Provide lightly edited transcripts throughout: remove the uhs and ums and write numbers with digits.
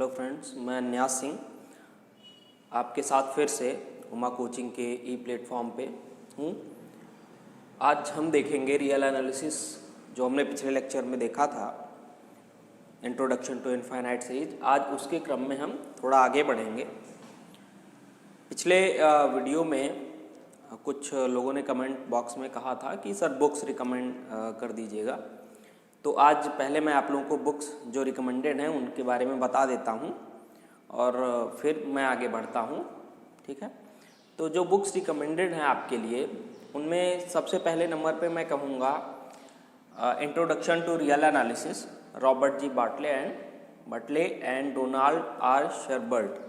Hello friends, मैं न्यास सिंह आपके साथ फिर से उमा कोचिंग के ई प्लेटफॉर्म पे हूँ। आज हम देखेंगे रियल एनालिसिस, जो हमने पिछले लेक्चर में देखा था, इंट्रोडक्शन टू इनफाइनाइट सीरीज। आज उसके क्रम में हम थोड़ा आगे बढ़ेंगे। पिछले वीडियो में कुछ लोगों ने कमेंट बॉक्स में कहा था कि सर बुक्स रिकमेंड कर दीजिएगा, तो आज पहले मैं आप लोगों को बुक्स जो रिकमेंडेड हैं उनके बारे में बता देता हूं और फिर मैं आगे बढ़ता हूं। ठीक है, तो जो बुक्स रिकमेंडेड हैं आपके लिए, उनमें सबसे पहले नंबर पे मैं कहूँगा introduction to real analysis, Robert G Bartle and Donald R शरबर्ट।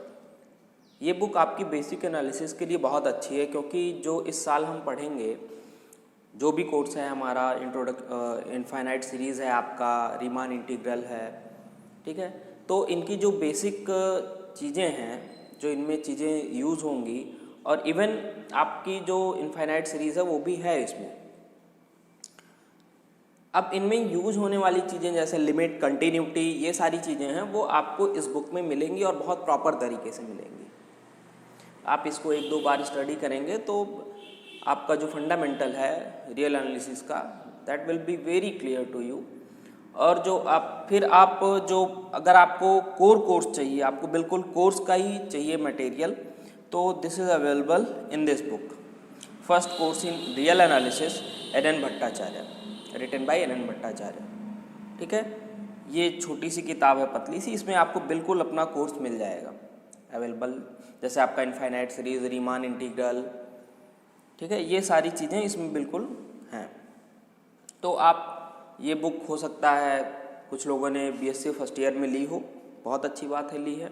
ये बुक आपकी बेसिक एनालिसिस के लिए बहुत अच्छी है, क्योंकि जो इस साल हम पढ़ेंगे, जो भी कोर्स है हमारा, इनफाइनाइट सीरीज़ है आपका, रीमान इंटीग्रल है, ठीक है, तो इनकी जो बेसिक चीज़ें हैं, जो इनमें चीज़ें यूज़ होंगी, और इवन आपकी जो इनफाइनाइट सीरीज़ है वो भी है इसमें। अब इनमें यूज़ होने वाली चीज़ें जैसे लिमिट, कंटिन्यूटी, ये सारी चीज़ें हैं वो आपको इस बुक में मिलेंगी और बहुत प्रॉपर तरीके से मिलेंगी। आप इसको एक दो बार स्टडी करेंगे तो आपका जो फंडामेंटल है रियल एनालिसिस का, that will be very clear to you. और जो आप जो अगर आपको कोर कोर्स चाहिए, आपको बिल्कुल कोर्स का ही चाहिए मटेरियल, तो this is available in this book, first course in real analysis, NN Bhattacharya, written by NN Bhattacharya. ठीक है, ये छोटी सी किताब है, पतली सी, इसमें आपको बिल्कुल अपना कोर्स मिल जाएगा अवेलेबल, जैसे आपका इनफाइनाइट सीरीज, रीमान इंटीग्रल, ठीक है, ये सारी चीज़ें इसमें बिल्कुल हैं। तो आप ये बुक हो सकता है कुछ लोगों ने BSc फर्स्ट ईयर में ली हो, बहुत अच्छी बात है ली है,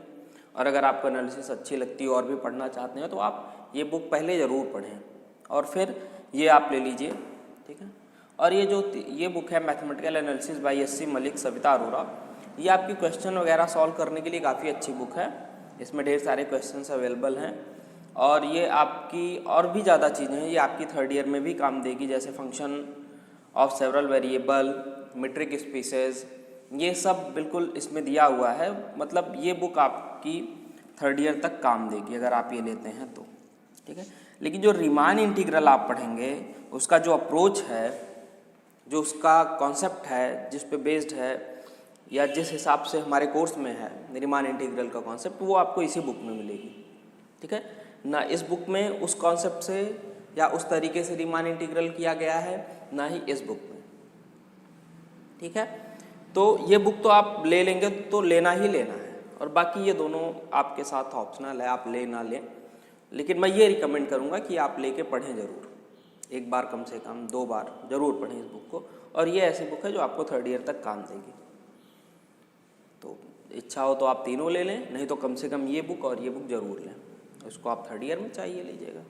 और अगर आपको एनालिसिस अच्छी लगती है और भी पढ़ना चाहते हैं तो आप ये बुक पहले ज़रूर पढ़ें और फिर ये आप ले लीजिए। ठीक है, और ये बुक है mathematical analysis by SC Malik, Savita Arora, ये आपकी क्वेश्चन वगैरह सॉल्व करने के लिए काफ़ी अच्छी बुक है। इसमें ढेर सारे क्वेश्चंस अवेलेबल हैं और ये आपकी और भी ज़्यादा चीज़ें हैं, ये आपकी थर्ड ईयर में भी काम देगी, जैसे function of several variable, metric species, ये सब बिल्कुल इसमें दिया हुआ है। मतलब ये बुक आपकी थर्ड ईयर तक काम देगी अगर आप ये लेते हैं तो। ठीक है, लेकिन जो रीमान इंटीग्रल आप पढ़ेंगे, उसका जो अप्रोच है, जो उसका कॉन्सेप्ट है, जिस पे बेस्ड है या जिस हिसाब से हमारे कोर्स में है रीमान इंटीग्रल का कॉन्सेप्ट, वो आपको इसी बुक में मिलेगी। ठीक है ना, इस बुक में उस कॉन्सेप्ट से या उस तरीके से रीमान इंटीग्रल किया गया है, ना ही इस बुक में। ठीक है, तो ये बुक तो आप ले लेंगे तो लेना ही लेना है, और बाकी ये दोनों आपके साथ ऑप्शनल है, आप ले ना लें, लेकिन मैं ये रिकमेंड करूँगा कि आप लेके पढ़ें ज़रूर, एक बार कम से कम 2 बार ज़रूर पढ़ें इस बुक को। और ये ऐसी बुक है जो आपको थर्ड ईयर तक काम देगी। तो इच्छा हो तो आप तीनों ले लें, नहीं तो कम से कम ये बुक और ये बुक ज़रूर लें, उसको आप थर्ड ईयर में चाहिए लीजिएगा।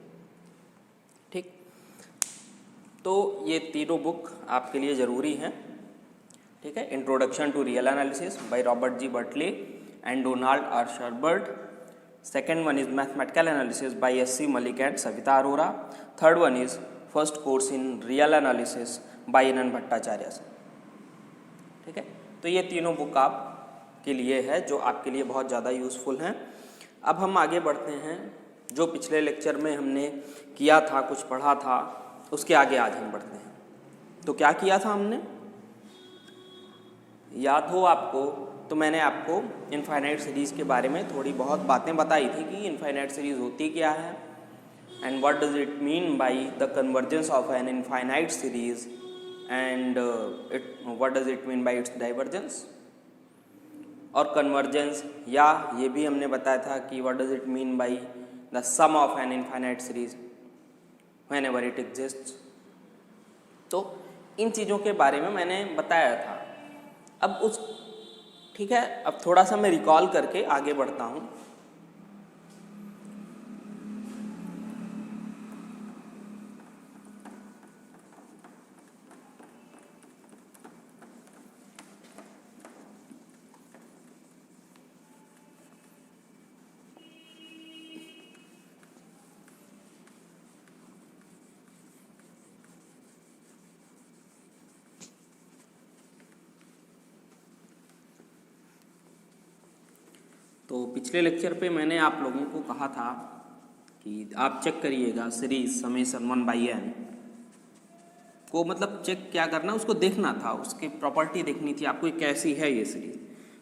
ठीक, तो ये तीनों बुक आपके लिए ज़रूरी हैं। ठीक है, introduction to real analysis by Robert G Bartle and Donald R Sherbert, second one is mathematical analysis by SC Malik and Savita Arora, third one is first course in real analysis by NN Bhattacharya. ठीक है, तो ये तीनों बुक आप के लिए है जो आपके लिए बहुत ज़्यादा यूज़फुल हैं। अब हम आगे बढ़ते हैं, जो पिछले लेक्चर में हमने किया था, कुछ पढ़ा था, उसके आगे आज हम बढ़ते हैं। तो क्या किया था हमने, याद हो आपको, तो मैंने आपको इनफाइनाइट सीरीज़ के बारे में थोड़ी बहुत बातें बताई थी कि इनफाइनाइट सीरीज़ होती क्या है, and what does it mean by the convergence of an infinite series, and what does it mean by its divergence. और कन्वर्जेंस, या ये भी हमने बताया था कि what does it mean by the sum of an infinite series whenever it exists. तो इन चीज़ों के बारे में मैंने बताया था। ठीक है, अब थोड़ा सा मैं रिकॉल करके आगे बढ़ता हूँ। तो पिछले लेक्चर पे मैंने आप लोगों को कहा था कि आप चेक करिएगा सीरीज समेशन 1/n को, मतलब चेक क्या करना, उसको देखना था, उसकी प्रॉपर्टी देखनी थी आपको कैसी है ये सीरीज।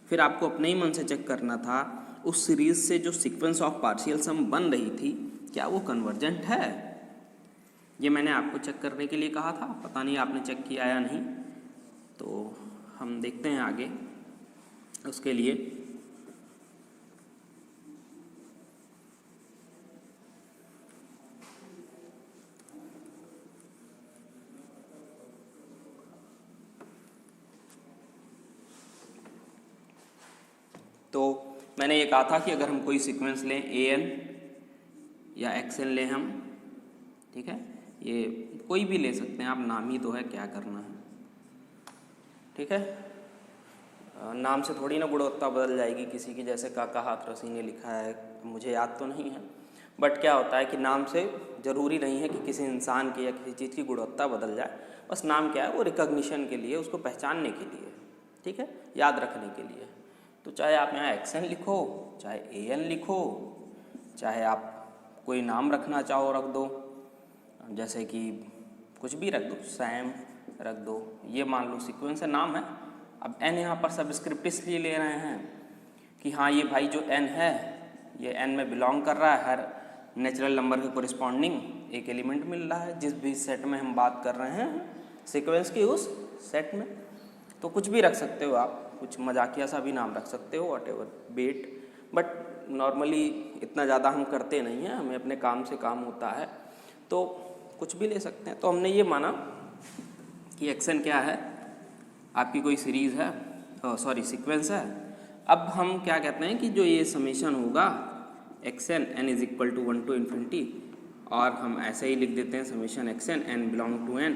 फिर आपको अपने ही मन से चेक करना था उस सीरीज से जो सीक्वेंस ऑफ पार्शियल सम बन रही थी क्या वो कन्वर्जेंट है। ये मैंने आपको चेक करने के लिए कहा था, पता नहीं आपने चेक किया या नहीं। तो हम देखते हैं आगे उसके लिए। तो मैंने ये कहा था कि अगर हम कोई सीक्वेंस लें an या xn लें हम, ठीक है, ये कोई भी ले सकते हैं आप, नाम ही तो है, क्या करना है, ठीक है। नाम से थोड़ी ना गुणवत्ता बदल जाएगी किसी की, जैसे काका हाथरसी ने लिखा है, मुझे याद तो नहीं है, बट क्या होता है कि नाम से ज़रूरी नहीं है कि किसी इंसान की या किसी चीज़ की गुणवत्ता बदल जाए। बस नाम क्या है, वो रिकॉग्निशन के लिए, उसको पहचानने के लिए, ठीक है, याद रखने के लिए। तो चाहे आप यहाँ xn लिखो, चाहे an लिखो, चाहे आप कोई नाम रखना चाहो रख दो, जैसे कि कुछ भी रख दो, सैम रख दो, ये मान लो सीक्वेंस है, नाम है। अब n यहाँ पर सब्सक्रिप्ट इसलिए ले रहे हैं कि हाँ ये भाई जो n है ये n में बिलोंग कर रहा है, हर नेचुरल नंबर के कोरिस्पॉन्डिंग एक एलिमेंट मिल रहा है जिस भी सेट में हम बात कर रहे हैं सीक्वेंस की, उस सेट में। तो कुछ भी रख सकते हो आप, कुछ मजाकिया सा भी नाम रख सकते हो, whatever bet, but normally इतना ज़्यादा हम करते नहीं हैं, हमें अपने काम से काम होता है, तो कुछ भी ले सकते हैं। तो हमने ये माना कि xn क्या है, आपकी कोई सीरीज़ है, सॉरी सीक्वेंस है। अब हम क्या कहते हैं कि जो ये समेशन होगा xn n is equal to 1 to infinity, और हम ऐसे ही लिख देते हैं summation xn n belong to n,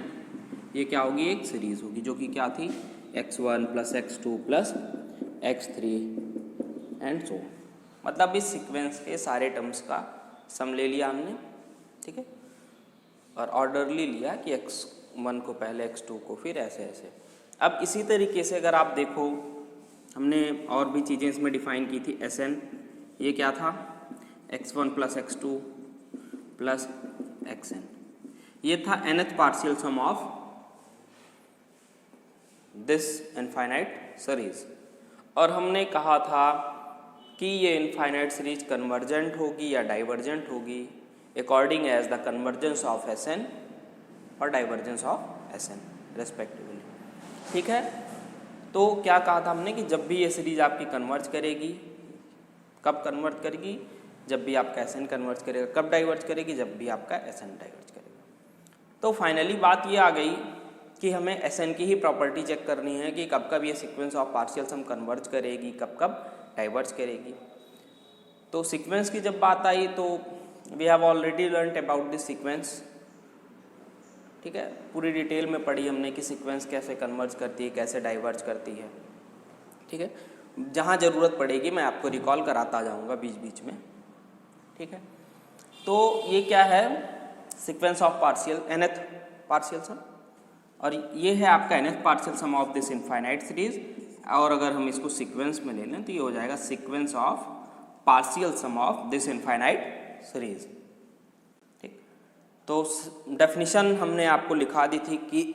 ये क्या होगी, एक सीरीज़ होगी जो कि क्या थी, x1 plus x2 plus x3 and so. मतलब इस सीक्वेंस के सारे टर्म्स का सम ले लिया हमने, ठीक है, और ऑर्डरली लिया कि x1 को पहले x2 को फिर ऐसे ऐसे। अब इसी तरीके से अगर आप देखो, हमने और भी चीज़ें इसमें डिफाइन की थी। Sn ये क्या था, x1 plus x2 plus xn, ये था nth partial sum of this infinite series. और हमने कहा था कि ये इनफाइनाइट सीरीज कन्वर्जेंट होगी या डाइवर्जेंट होगी according as the convergence of Sn और डाइवर्जेंस ऑफ Sn रेस्पेक्टिवली, ठीक है। तो क्या कहा था हमने कि जब भी ये सीरीज आपकी कन्वर्ज करेगी, कब कन्वर्ज करेगी, जब भी आपका Sn कन्वर्ज करेगा। कब डाइवर्ज करेगी, जब भी आपका Sn डाइवर्ज करेगा। तो फाइनली बात ये आ गई कि हमें Sn की ही प्रॉपर्टी चेक करनी है कि कब कब ये sequence of partial sum converge करेगी, कब कब डाइवर्ज करेगी। तो सीक्वेंस की जब बात आई तो we have already learned about this sequence, ठीक है, पूरी डिटेल में पढ़ी हमने कि सीक्वेंस कैसे कन्वर्ज करती है, कैसे डाइवर्ज करती है, ठीक है। जहाँ ज़रूरत पड़ेगी मैं आपको रिकॉल कराता जाऊँगा बीच बीच में, ठीक है। तो ये क्या है, sequence of partial nth partial sum, और ये है आपका nth partial sum of this infinite series. और अगर हम इसको सीक्वेंस में ले लें तो ये हो जाएगा sequence of partial sum of this infinite series, ठीक। तो डेफिनेशन हमने आपको लिखा दी थी कि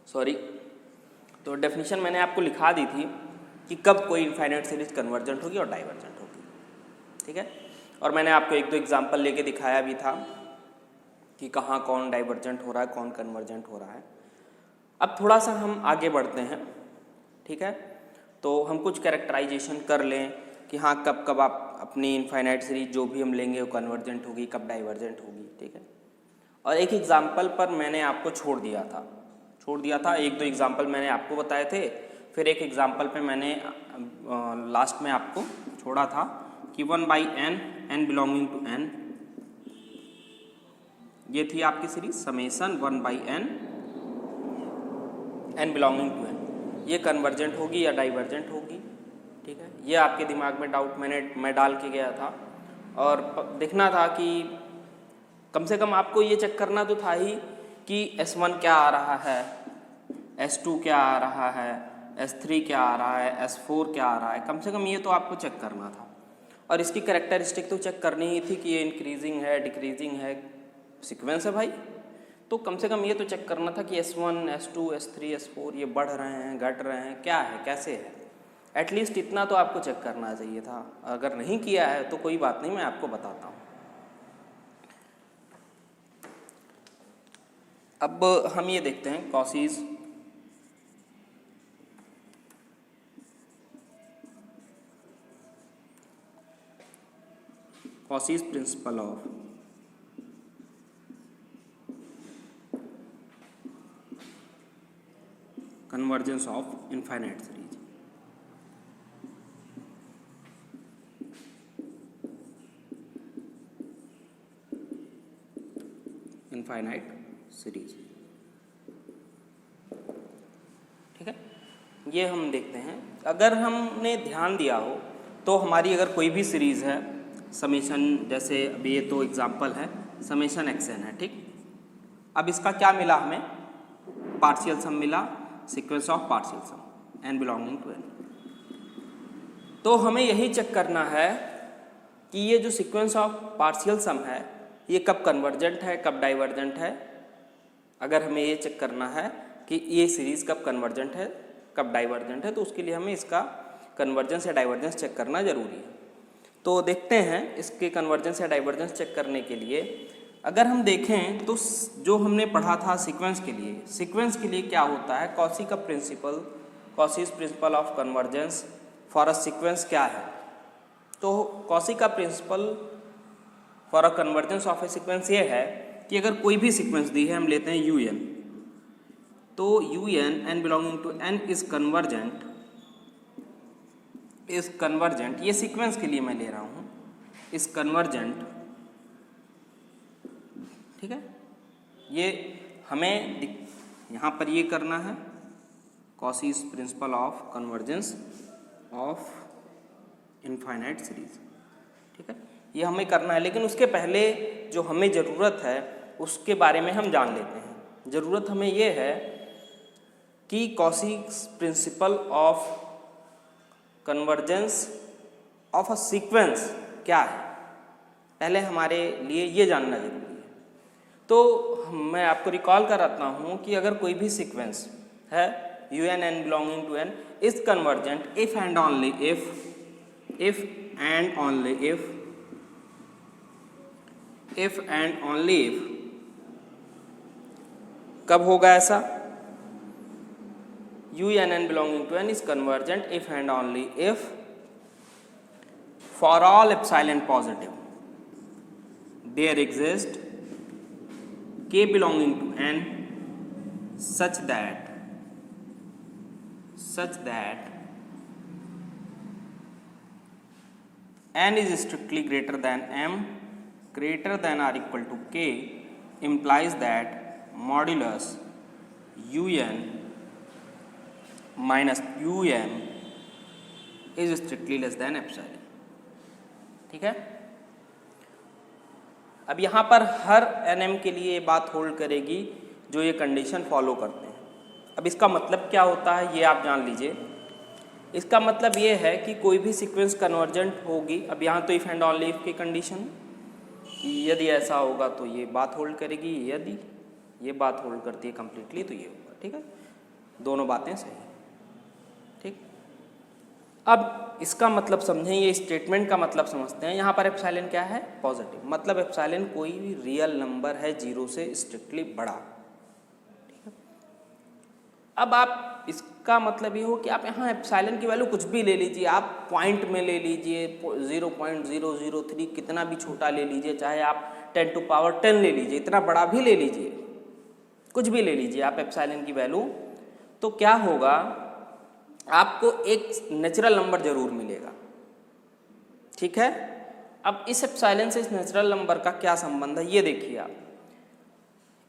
सॉरी, तो डेफिनेशन मैंने आपको लिखा दी थी कि कब कोई इनफाइनाइट सीरीज कन्वर्जेंट होगी और डाइवर्जेंट होगी, ठीक है। और मैंने आपको एक दो एग्जाम्पल लेके दिखाया भी था कि कहाँ कौन डाइवर्जेंट हो रहा है, कौन कन्वर्जेंट हो रहा है। अब थोड़ा सा हम आगे बढ़ते हैं, ठीक है। तो हम कुछ कैरेक्टराइजेशन कर लें कि हाँ कब कब आप अपनी इनफाइनाइट सीरीज जो भी हम लेंगे वो कन्वर्जेंट होगी, कब डाइवर्जेंट होगी, ठीक है। और एक एग्जाम्पल पर मैंने आपको छोड़ दिया था, एक दो एग्जाम्पल मैंने आपको बताए थे, फिर एक एग्जाम्पल पे मैंने लास्ट में आपको छोड़ा था कि 1/n, n belonging to n, ये थी आपकी series summation 1/n, n belonging to n, ये कन्वर्जेंट होगी या डाइवर्जेंट होगी, ठीक है। ये आपके दिमाग में डाउट मैं डाल के गया था, और देखना था कि कम से कम आपको ये चेक करना तो था ही कि S1 क्या आ रहा है, S2 क्या आ रहा है, S3 क्या आ रहा है, S4 क्या आ रहा है, कम से कम ये तो आपको चेक करना था। और इसकी कैरेक्टरिस्टिक तो चेक करनी ही थी कि ये इंक्रीजिंग है, डिक्रीजिंग है, सीक्वेंस है भाई, तो कम से कम ये तो चेक करना था कि S1, S2, S3, S4 ये बढ़ रहे हैं, घट रहे हैं, क्या है, कैसे है, एटलीस्ट इतना तो आपको चेक करना चाहिए था। अगर नहीं किया है तो कोई बात नहीं, मैं आपको बताता हूँ। अब हम ये देखते हैं Cauchy's principle of convergence of infinite series. Infinite series, ठीक है, ये हम देखते हैं। अगर हमने ध्यान दिया हो तो हमारी अगर कोई भी सीरीज़ है, समेशन, जैसे अभी ये तो एग्जाम्पल है, समेशन xn है, ठीक। अब इसका क्या मिला हमें, पार्शियल सम मिला, sequence of partial sum n belonging to n। तो हमें यही चेक करना है कि ये जो सीक्वेंस ऑफ पार्शियल सम है ये कब कन्वर्जेंट है, कब डाइवर्जेंट है। अगर हमें ये चेक करना है कि ये सीरीज़ कब कन्वर्जेंट है, कब डाइवर्जेंट है, तो उसके लिए हमें इसका कन्वर्जेंस या डाइवर्जेंस चेक करना ज़रूरी है। तो देखते हैं इसके कन्वर्जेंस या डाइवर्जेंस चेक करने के लिए अगर हम देखें तो जो हमने पढ़ा था सीक्वेंस के लिए क्या होता है, कॉची का principle, Cauchy's principle of convergence for a sequence क्या है। तो कॉची का principle for a convergence of a sequence ये है कि अगर कोई भी सीक्वेंस दी है, हम लेते हैं UN, तो UN n belonging to n is convergent, ये सीक्वेंस के लिए मैं ले रहा हूँ, इज कन्वर्जेंट, ठीक है। ये हमें यहाँ पर ये करना है, Cauchy's principle of convergence of infinite series, ठीक है, ये हमें करना है। लेकिन उसके पहले जो हमें ज़रूरत है उसके बारे में हम जान लेते हैं। ज़रूरत हमें ये है कि Cauchy's principle of convergence of a sequence क्या है, पहले हमारे लिए ये जानना जरूरी है। तो मैं आपको रिकॉल कराता हूँ कि अगर कोई भी सीक्वेंस है UN n belonging to n is convergent if and only if कब होगा ऐसा, UN n belonging to n is convergent if and only if for all epsilon positive there exists k belonging to n such that n is strictly greater than m greater than or equal to k implies that modulus UN minus UM is strictly less than epsilon, ठीक है। अब यहाँ पर हर NM के लिए ये बात hold करेगी जो ये कंडीशन फॉलो करते हैं। अब इसका मतलब क्या होता है ये आप जान लीजिए। इसका मतलब ये है कि कोई भी सीक्वेंस कन्वर्जेंट होगी। अब यहाँ तो इफ एंड ओनली इफ की कंडीशन कि यदि ऐसा होगा तो ये बात होल्ड करेगी, यदि ये बात होल्ड करती है कंप्लीटली तो ये होगा, ठीक है। दोनों बातें सही, ठीक। अब इसका मतलब समझें, ये स्टेटमेंट का मतलब समझते हैं। यहाँ पर एप्सिलॉन क्या है, पॉजिटिव, मतलब एप्सिलॉन कोई भी रियल नंबर है 0 से स्ट्रिक्टली बड़ा, ठीक है। अब आप इसका मतलब ये हो कि आप यहाँ एप्सिलॉन की वैल्यू कुछ भी ले लीजिए, आप पॉइंट में ले लीजिए, 0.003 कितना भी छोटा ले लीजिए, चाहे आप 10 to power 10 ले लीजिए, इतना बड़ा भी ले लीजिए, कुछ भी ले लीजिए आप एप्सिलॉन की वैल्यू, तो क्या होगा, आपको एक नेचुरल नंबर जरूर मिलेगा, ठीक है। अब इस एप्सिलॉन से इस नेचुरल नंबर का क्या संबंध है ये देखिए आप।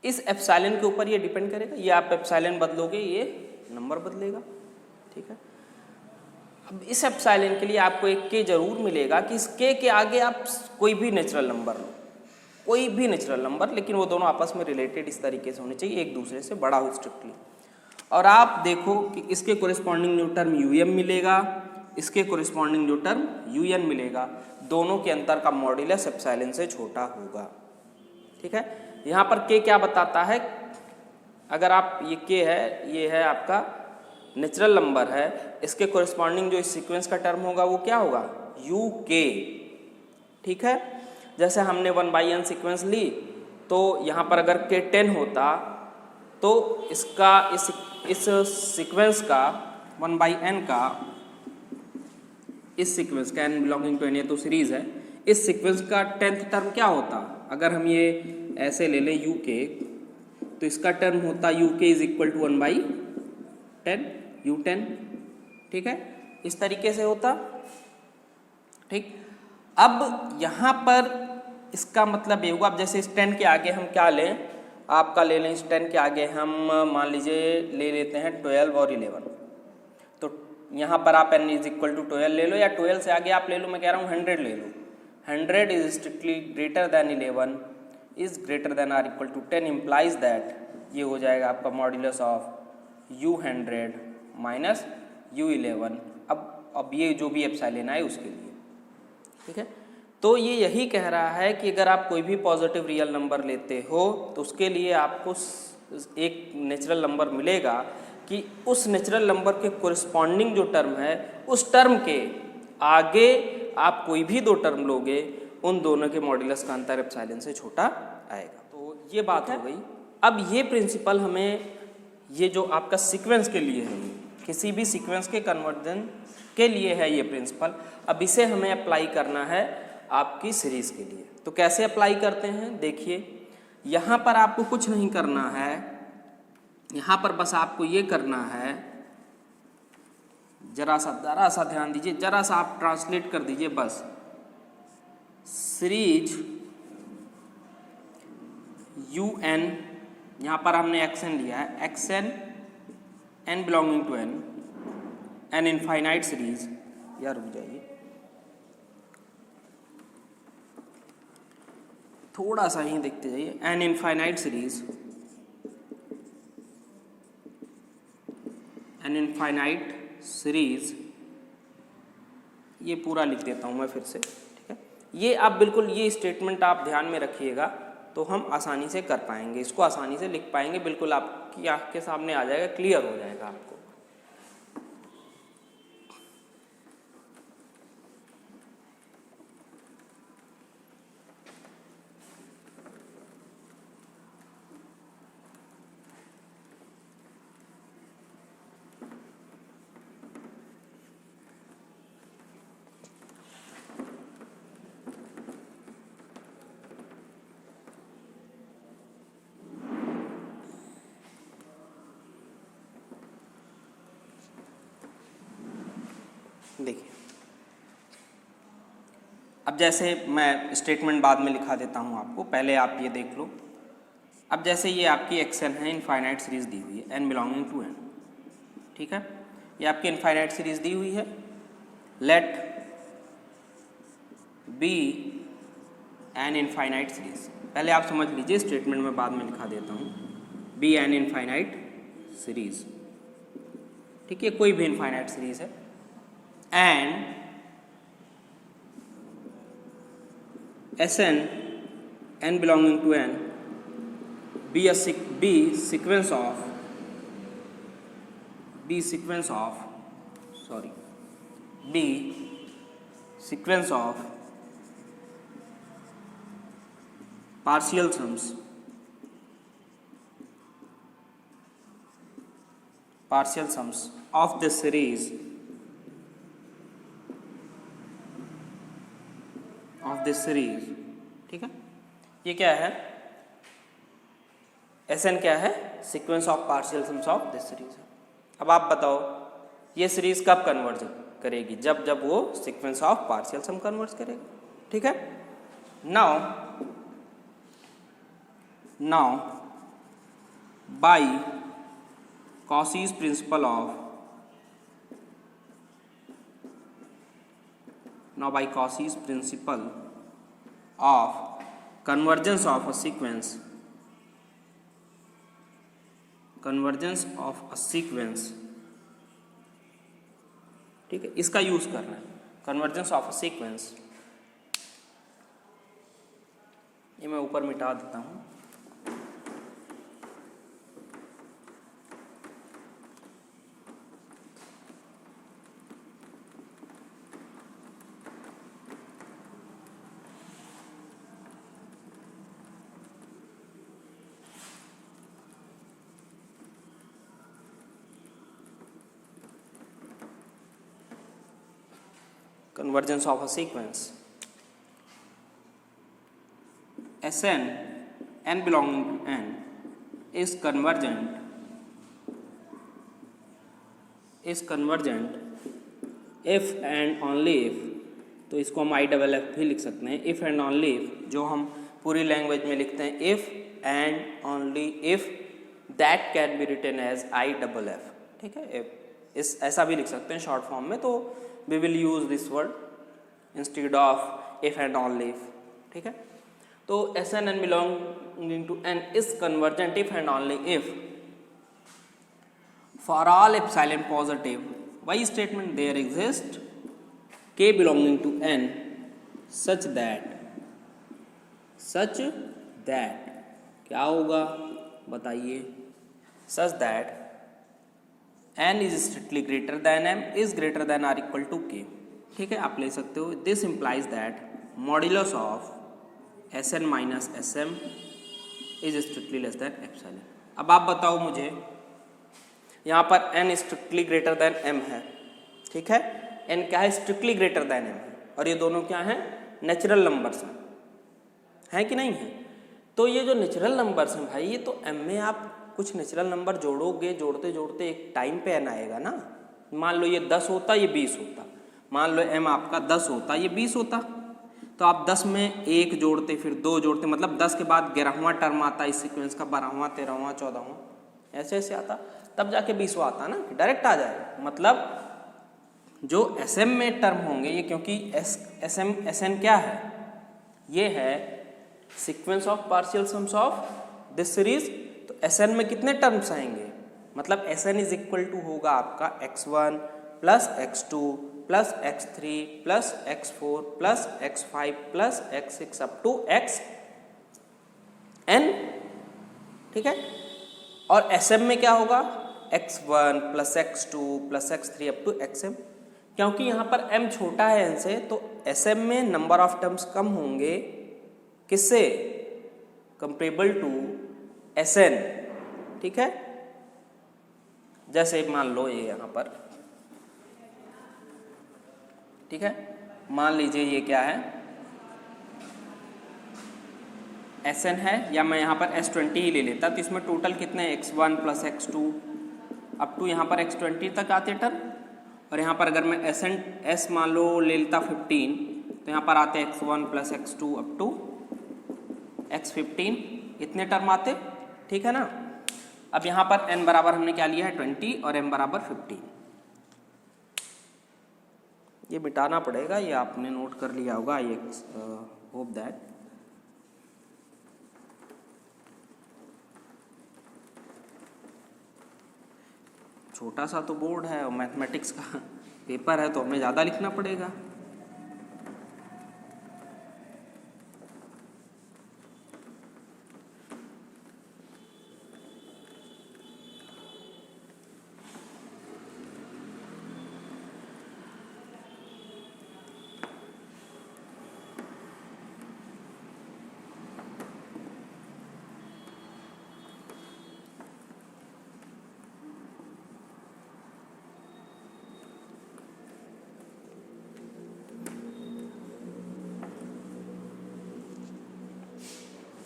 इस एप्सिलॉन के ऊपर ये डिपेंड करेगा, ये आप एप्सिलॉन बदलोगे ये नंबर बदलेगा, ठीक है। अब इस एप्सिलॉन के लिए आपको एक के जरूर मिलेगा कि इस के आगे आप कोई भी नेचुरल नंबर लो, कोई भी नेचुरल नंबर, लेकिन वो दोनों आपस में रिलेटेड इस तरीके से होने चाहिए, एक दूसरे से बड़ा हो स्ट्रिक्टली। और आप देखो कि इसके कोरिस्पॉन्डिंग जो टर्म um मिलेगा, इसके कोरिस्पॉन्डिंग जो टर्म un मिलेगा, दोनों के अंतर का मॉड्यूलस एप्सिलॉन से छोटा होगा। ठीक है, यहाँ पर k क्या बताता है, अगर आप ये k है, ये है आपका नेचुरल नंबर है, इसके कोरिस्पॉन्डिंग जो इस सीक्वेंस का टर्म होगा वो क्या होगा, uk। ठीक है, जैसे हमने 1/n सीक्वेंस ली तो यहाँ पर अगर k 10 होता तो इसका इस सीक्वेंस का 1/n का, इस सीक्वेंस का n बिलोंगिंग टू n, ये तो सीरीज है, इस सीक्वेंस का 10th टर्म क्या होता, अगर हम ये ऐसे ले लें uk तो इसका टर्म होता uk is equal to 1/10 u10। ठीक है, इस तरीके से होता। ठीक, अब यहाँ पर इसका मतलब ये हुआ, अब जैसे इस 10 के आगे हम क्या लें, आपका ले लें इस 10 के आगे हम मान लीजिए ले लेते हैं 12 और 11, तो यहाँ पर आप n इज इक्वल टू 12 ले लो, या 12 से आगे आप ले लो, मैं कह रहा हूँ 100 ले लो। 100 is strictly greater than 11 is greater than or equal to 10 implies that, ये हो जाएगा आपका modulus of u100 minus u11, अब ये जो भी एप्सिलॉन आए उसके लिए। ठीक है, तो ये यही कह रहा है कि अगर आप कोई भी पॉजिटिव रियल नंबर लेते हो तो उसके लिए आपको एक नेचुरल नंबर मिलेगा कि उस नेचुरल नंबर के कोरिस्पॉन्डिंग जो टर्म है उस टर्म के आगे आप कोई भी दो टर्म लोगे, उन दोनों के मॉड्यूलस का अंतर एप्सिलॉन से छोटा आएगा। तो ये बात हो गई। अब ये प्रिंसिपल हमें, ये जो आपका सीक्वेंस के लिए है, किसी भी सीक्वेंस के कन्वर्जन के लिए है ये प्रिंसिपल, अब इसे हमें अप्लाई करना है आपकी सीरीज के लिए। तो कैसे अप्लाई करते हैं, देखिए यहाँ पर आपको कुछ नहीं करना है, यहाँ पर बस आपको ये करना है, जरा सा ध्यान दीजिए, जरा सा आप ट्रांसलेट कर दीजिए बस, सीरीज un, यहाँ पर हमने xn लिया है, xn n belonging to n, n infinite series, या रुक जाइए थोड़ा सा ही देखते जाइए, n infinite series, n infinite series, ये पूरा लिख देता हूँ मैं फिर से। ठीक है, ये आप बिल्कुल ये स्टेटमेंट आप ध्यान में रखिएगा तो हम आसानी से कर पाएंगे, इसको आसानी से लिख पाएंगे, बिल्कुल आपकी आँख के सामने आ जाएगा, क्लियर हो जाएगा आपको। देखिए, अब जैसे मैं स्टेटमेंट बाद में लिखा देता हूँ आपको, पहले आप ये देख लो। अब जैसे ये आपकी xn है, इनफाइनाइट सीरीज दी हुई है, n बिलोंगिंग टू n। ठीक है, ये आपकी इनफाइनाइट सीरीज दी हुई है, let be n infinite series. पहले आप समझ लीजिए, स्टेटमेंट में बाद में लिखा देता हूँ, बी n इनफाइनाइट सीरीज। ठीक है, कोई भी इनफाइनाइट सीरीज है, and Sn n belonging to n be sequence of partial sums of the series ठीक है, ये क्या है, Sn क्या है, sequence of partial sums of this series. अब आप बताओ ये सीरीज कब कन्वर्ज करेगी, जब जब वो sequence of partial sum converge करेगी। ठीक है, now by Cauchy's principle of convergence of a sequence convergence of a sequence, ठीक है, इसका यूज करना है, कन्वर्जेंस ऑफ अ सीक्वेंस। ये मैं ऊपर मिटा देता हूँ। Convergence of a sequence. Sn, n belonging to n, is convergent if and only if, तो इसको हम IFF भी लिख सकते हैं, if and only if, जो हम पूरी लैंग्वेज में लिखते हैं if and only if that can be written as IFF, ठीक है, इस ऐसा भी लिख सकते हैं शॉर्ट फॉर्म में, तो we will use this word instead of if and only if, ठीक है। तो Sn n belonging to n is convergent if and only if for all epsilon positive y statement there exists k belonging to n such that क्या होगा बताइए, such that n is strictly greater than m is greater than or equal to k, ठीक है, आप ले सकते हो। This implies that modulus of Sn minus Sm is strictly less than epsilon. अब आप बताओ मुझे, यहाँ पर n strictly greater than m है, ठीक है, n क्या है, स्ट्रिक्टली ग्रेटर देन m है, और ये दोनों क्या हैं, नेचुरल नंबर्स हैं कि नहीं है। तो ये जो नेचुरल नंबर्स हैं भाई, ये तो m में आप कुछ नेचुरल नंबर जोड़ोगे, जोड़ते जोड़ते एक टाइम पे n आएगा ना। मान लो ये 10 होता, ये 20 होता, मान लो m आपका 10 होता, ये 20 होता, तो आप 10 में 1 जोड़ते, फिर 2 जोड़ते, मतलब 10 के बाद 11वां टर्म आता इस सीक्वेंस का, 12वां 13वां 14वां ऐसे ऐसे आता, तब जाके 20वां आता ना, डायरेक्ट आ जाएगा। मतलब जो Sm में टर्म होंगे ये, क्योंकि Sn क्या है, ये है sequence of partial sums of this series, तो Sn में कितने टर्म्स आएंगे, मतलब Sn इज इक्वल टू होगा आपका x1 plus x2 plus x3 plus x4 plus x5 plus x6 up to xn, ठीक है। और Sm में क्या होगा, x1 plus x2 plus x3 up to xm, क्योंकि यहाँ पर m छोटा है n से, तो Sm में नंबर ऑफ टर्म्स कम होंगे, किससे, कंपेरेबल टू Sn, ठीक है। जैसे मान लो ये यहाँ पर, ठीक है, मान लीजिए ये क्या है, Sn है, या मैं यहाँ पर S20 ही ले लेता, तो इसमें टोटल कितने, x1 plus x2 up to यहाँ पर x20 तक आते टर्म, और यहाँ पर अगर मैं S मान लो ले लेता 15, तो यहाँ पर आते x1 plus x2 up to x15, इतने टर्म आते, ठीक है ना। अब यहाँ पर n बराबर हमने क्या लिया है 20 और m बराबर 15, ये मिटाना पड़ेगा, ये आपने नोट कर लिया होगा, आई होप दैट। छोटा सा तो बोर्ड है और मैथमेटिक्स का पेपर है, तो हमें ज़्यादा लिखना पड़ेगा।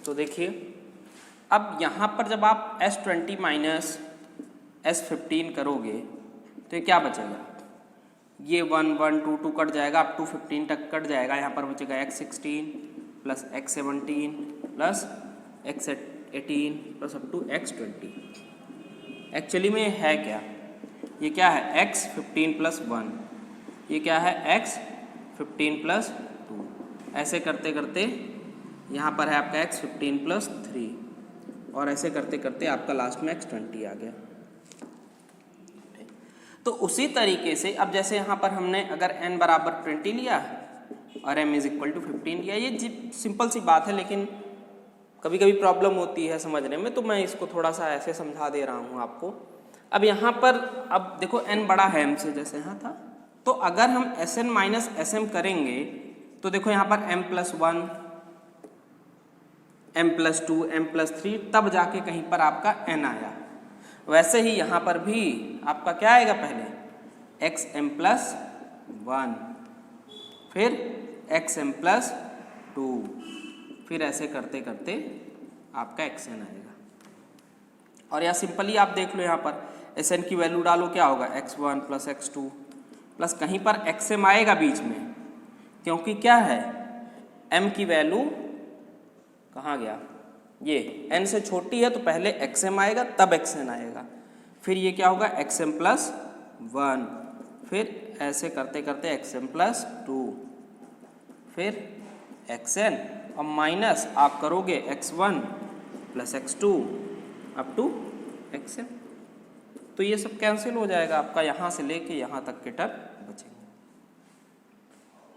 तो देखिए, अब यहाँ पर जब आप S20 माइनस S15 करोगे तो ये क्या बचेगा, ये 1 1 2 2 कट जाएगा, अप टू 15 तक कट जाएगा, यहाँ पर बचेगा x16 plus x17 plus x18 plus up to x20। Actually में है क्या, ये क्या है x15 प्लस 1, ये क्या है x15 प्लस 2, ऐसे करते करते यहाँ पर है आपका x15 प्लस 3, और ऐसे करते करते आपका लास्ट में x20 आ गया। तो उसी तरीके से अब जैसे यहाँ पर हमने अगर n बराबर 20 लिया और m इज इक्वल टू 15 लिया, ये सिंपल सी बात है, लेकिन कभी कभी प्रॉब्लम होती है समझने में, तो मैं इसको थोड़ा सा ऐसे समझा दे रहा हूँ आपको। अब यहाँ पर अब देखो n बड़ा है m से, जैसे यहाँ था, तो अगर हम Sn माइनस Sm करेंगे तो देखो यहाँ पर m+1, m+2, m+3, तब जाके कहीं पर आपका n आया। वैसे ही यहाँ पर भी आपका क्या आएगा, पहले xm+1, फिर xm+2, फिर ऐसे करते करते आपका xn आएगा। और यहाँ सिंपली आप देख लो, यहाँ पर Sn की वैल्यू डालो, क्या होगा x1 + x2 प्लस कहीं पर xm आएगा बीच में, क्योंकि क्या है m की वैल्यू कहाँ गया, ये n से छोटी है तो पहले xm आएगा तब xn आएगा, फिर ये क्या होगा xm+1, फिर ऐसे करते करते xm+2, फिर xn, और माइनस आप करोगे x1 + x2 up to xn। तो ये सब कैंसिल हो जाएगा, आपका यहाँ से लेके यहाँ तक के टर्म बचेंगे।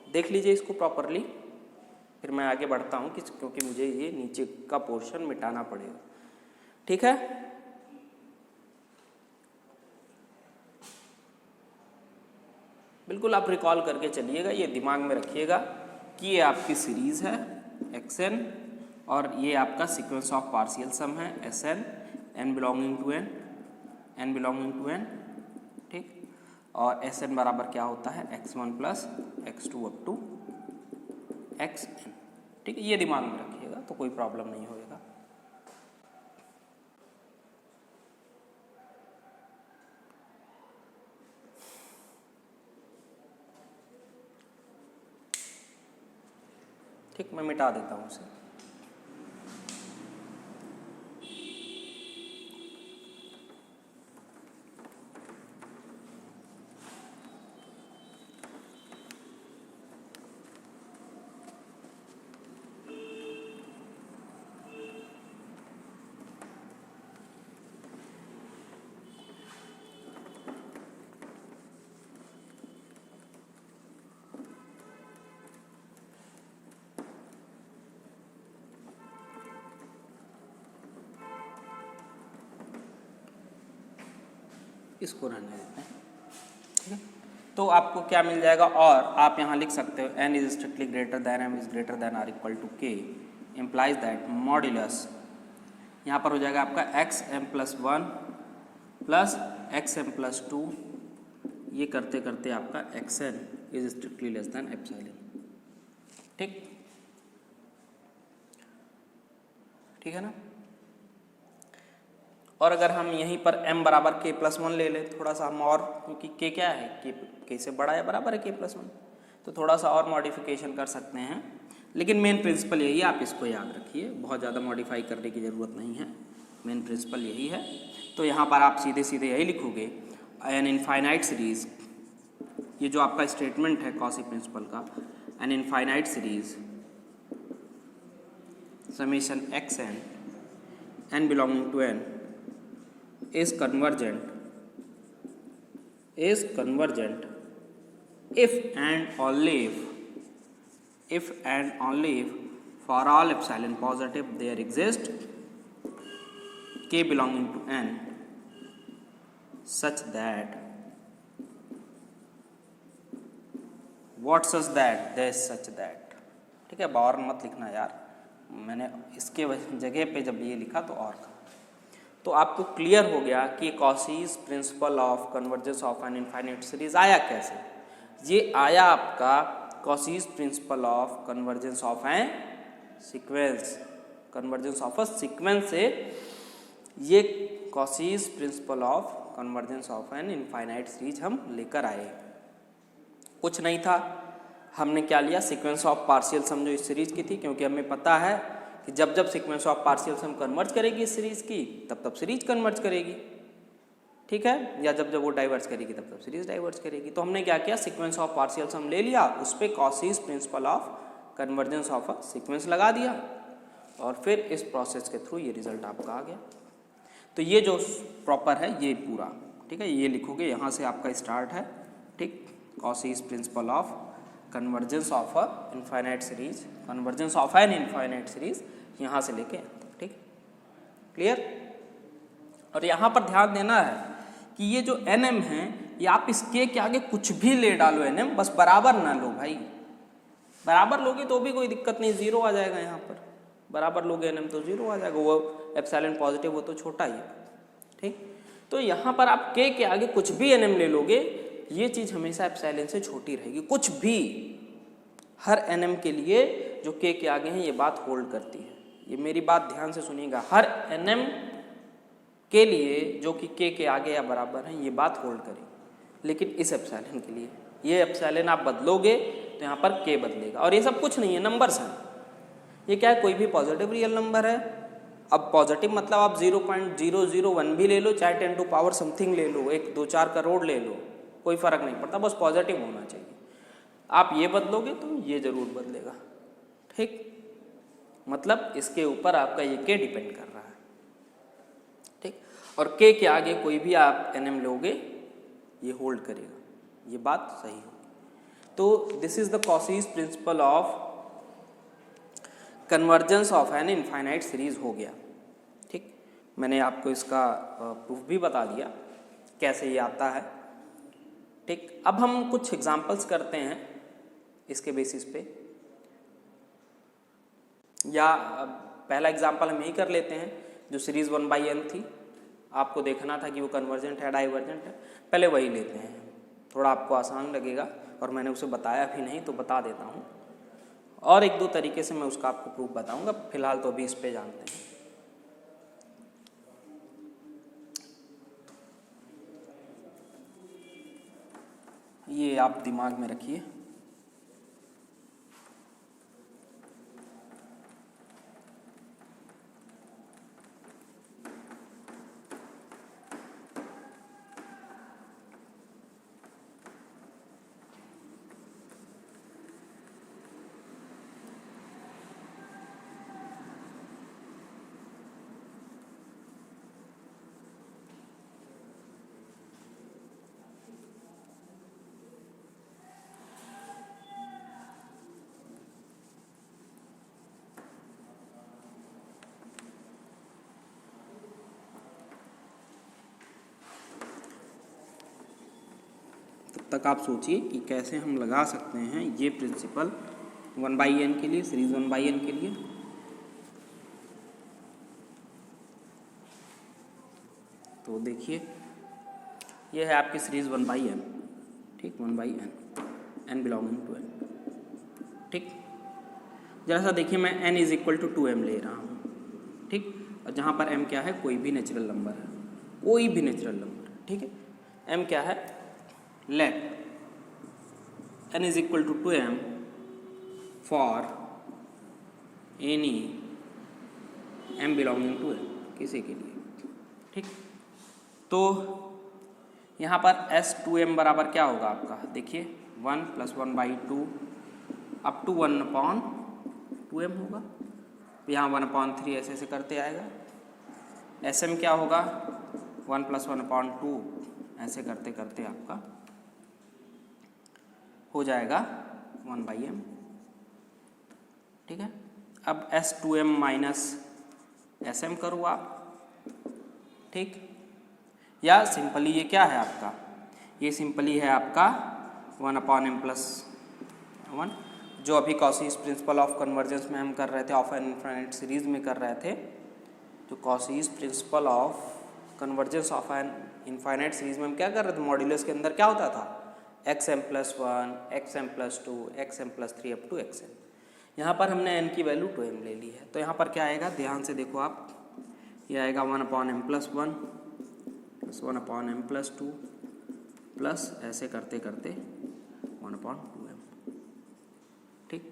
देख लीजिए इसको प्रॉपरली, फिर मैं आगे बढ़ता हूँ क्योंकि मुझे ये नीचे का पोर्शन मिटाना पड़ेगा। ठीक है, बिल्कुल आप रिकॉल करके चलिएगा, ये दिमाग में रखिएगा कि ये आपकी सीरीज है xn और ये आपका सीक्वेंस ऑफ पार्शियल सम है Sn, n belonging to n, ठीक। और Sn बराबर क्या होता है x1 + x2 up to xn, ठीक है। ये दिमाग में रखिएगा तो कोई प्रॉब्लम नहीं होएगा। ठीक, मैं मिटा देता हूँ उसे। इसको रहने देते हैं, ठीक है। तो आपको क्या मिल जाएगा, और आप यहाँ लिख सकते हो n is strictly greater than m is greater than or equal to k implies that modulus, यहाँ पर हो जाएगा आपका xm+1 प्लस xm+2, ये करते करते आपका xn is strictly less than epsilon, ठीक, ठीक है ना। और अगर हम यहीं पर m बराबर k+1 ले लें, थोड़ा सा हम और, क्योंकि k क्या है, k से बड़ा या बराबर है k+1, तो थोड़ा सा और मॉडिफिकेशन कर सकते हैं, लेकिन मेन प्रिंसिपल यही है, आप इसको याद रखिए, बहुत ज़्यादा मॉडिफाई करने की ज़रूरत नहीं है, मेन प्रिंसिपल यही है। तो यहाँ पर आप सीधे सीधे यही लिखोगे, एन इनफाइनाइट सीरीज, ये जो आपका स्टेटमेंट है कॉची प्रिंसिपल का, an infinite series summation xn n belonging to n is convergent if and only if for all epsilon positive there exist k belonging to n such that what such that there is such that, ठीक है। और मत लिखना यार, मैंने इसके जगह पे जब ये लिखा तो और कहा, तो आपको क्लियर हो गया कि Cauchy's principle of convergence of an infinite series आया कैसे। ये आया आपका Cauchy's principle of convergence of an sequence, convergence of a sequence से ये Cauchy's principle of convergence of an infinite series हम लेकर आए। कुछ नहीं था, हमने क्या लिया, सीक्वेंस ऑफ पार्शियल सम जो इस सीरीज की थी, क्योंकि हमें पता है कि जब जब sequence of partial sum converge करेगी इस सीरीज की तब तब सीरीज कन्वर्ज करेगी, ठीक है, या जब जब वो डाइवर्स करेगी तब तब सीरीज डाइवर्स करेगी। तो हमने क्या किया, सीक्वेंस ऑफ पार्शियल सम ले लिया, उस पर Cauchy's principle of convergence of a sequence लगा दिया, और फिर इस प्रोसेस के थ्रू ये रिजल्ट आपका आ गया। तो ये जो प्रॉपर है ये पूरा, ठीक है, ये लिखोगे, यहाँ से आपका स्टार्ट है, ठीक, Cauchy's principle of convergence of a infinite series, convergence of an infinite series, यहाँ से लेके ठीक, क्लियर। और यहाँ पर ध्यान देना है कि ये जो एन एम है ये आप इस के आगे कुछ भी ले डालो एन एम, बस बराबर ना लो भाई, बराबर लोगे तो भी कोई दिक्कत नहीं, जीरो आ जाएगा यहाँ पर, बराबर लोगे एन एम तो जीरो आ जाएगा, वो एप्सिलॉन पॉजिटिव वो तो छोटा ही है, ठीक। तो यहाँ पर आप के आगे कुछ भी एन एम ले लोगे, ये चीज़ हमेशा एप्सिलॉन से छोटी रहेगी, कुछ भी, हर एन एम के लिए जो के आगे हैं ये बात होल्ड करती है, ये मेरी बात ध्यान से सुनिएगा, हर एन एम के लिए जो कि के आगे या बराबर हैं ये बात होल्ड करेगी, लेकिन इस एप्सिलॉन के लिए ये एप्सिलॉन आप बदलोगे तो यहाँ पर के बदलेगा, और ये सब कुछ नहीं है, नंबर्स हैं, ये क्या है, कोई भी पॉजिटिव रियल नंबर है। अब पॉजिटिव मतलब आप 0.001 भी ले लो, चाहे 10 टू पावर समथिंग ले लो, 1-2-4 करोड़ ले लो, कोई फर्क नहीं पड़ता, बस पॉजिटिव होना चाहिए। आप ये बदलोगे तो ये जरूर बदलेगा, ठीक, मतलब इसके ऊपर आपका ये के डिपेंड कर रहा है, ठीक। और के आगे कोई भी आप एन एम लोगे ये होल्ड करेगा, ये बात सही होगी। तो this is the Cauchy's principle of convergence of an infinite series हो गया, ठीक। मैंने आपको इसका प्रूफ भी बता दिया कैसे ये आता है, ठीक। अब हम कुछ एग्जांपल्स करते हैं इसके बेसिस पे, या पहला एग्जांपल हम यही कर लेते हैं, जो सीरीज 1/n थी, आपको देखना था कि वो कन्वर्जेंट है डाइवर्जेंट है, पहले वही लेते हैं, थोड़ा आपको आसान लगेगा, और मैंने उसे बताया भी नहीं तो बता देता हूँ, और 1-2 तरीके से मैं उसका आपको प्रूफ बताऊंगा, फिलहाल तो अभी इस पे जानते हैं। ये आप दिमाग में रखिए, तब तक आप सोचिए कि कैसे हम लगा सकते हैं ये प्रिंसिपल 1/n के लिए, सीरीज 1/n के लिए। तो देखिए ये है आपकी सीरीज 1/n, ठीक, 1/n, n belonging to n, ठीक। जरा सा देखिए, मैं n is equal to 2m ले रहा हूँ, ठीक, और जहाँ पर m क्या है, कोई भी नेचुरल नंबर है, कोई भी नेचुरल नंबर, ठीक है। m क्या है, let n is equal to 2m for any m belonging to n, किसी के लिए, ठीक। तो यहाँ पर s2m बराबर क्या होगा आपका, देखिए 1 + 1/2 अप टू 1/2m होगा, यहाँ 1/3 ऐसे ऐसे करते आएगा। sm क्या होगा, 1 + 1/2 ऐसे करते करते आपका हो जाएगा 1/m, ठीक है। अब s2m माइनस sm करो आप, ठीक, या सिंपली ये क्या है आपका, ये सिंपली है आपका 1/m + 1, जो अभी कॉसीज प्रिंसिपल ऑफ कन्वर्जेंस में हम कर रहे थे, ऑफ एन इनफाइनाइट सीरीज में कर रहे थे, जो Cauchy's principle of convergence of an infinite series में हम क्या कर रहे थे, मॉड्यूलस के अंदर क्या होता था, xm + 1, xm + 2, xm + 3 up to xm। यहाँ पर हमने n की वैल्यू 2m ले ली है, तो यहाँ पर क्या आएगा, ध्यान से देखो आप, ये आएगा 1/m + 1 + 1/m + 2 प्लस ऐसे करते करते 1/2m, ठीक।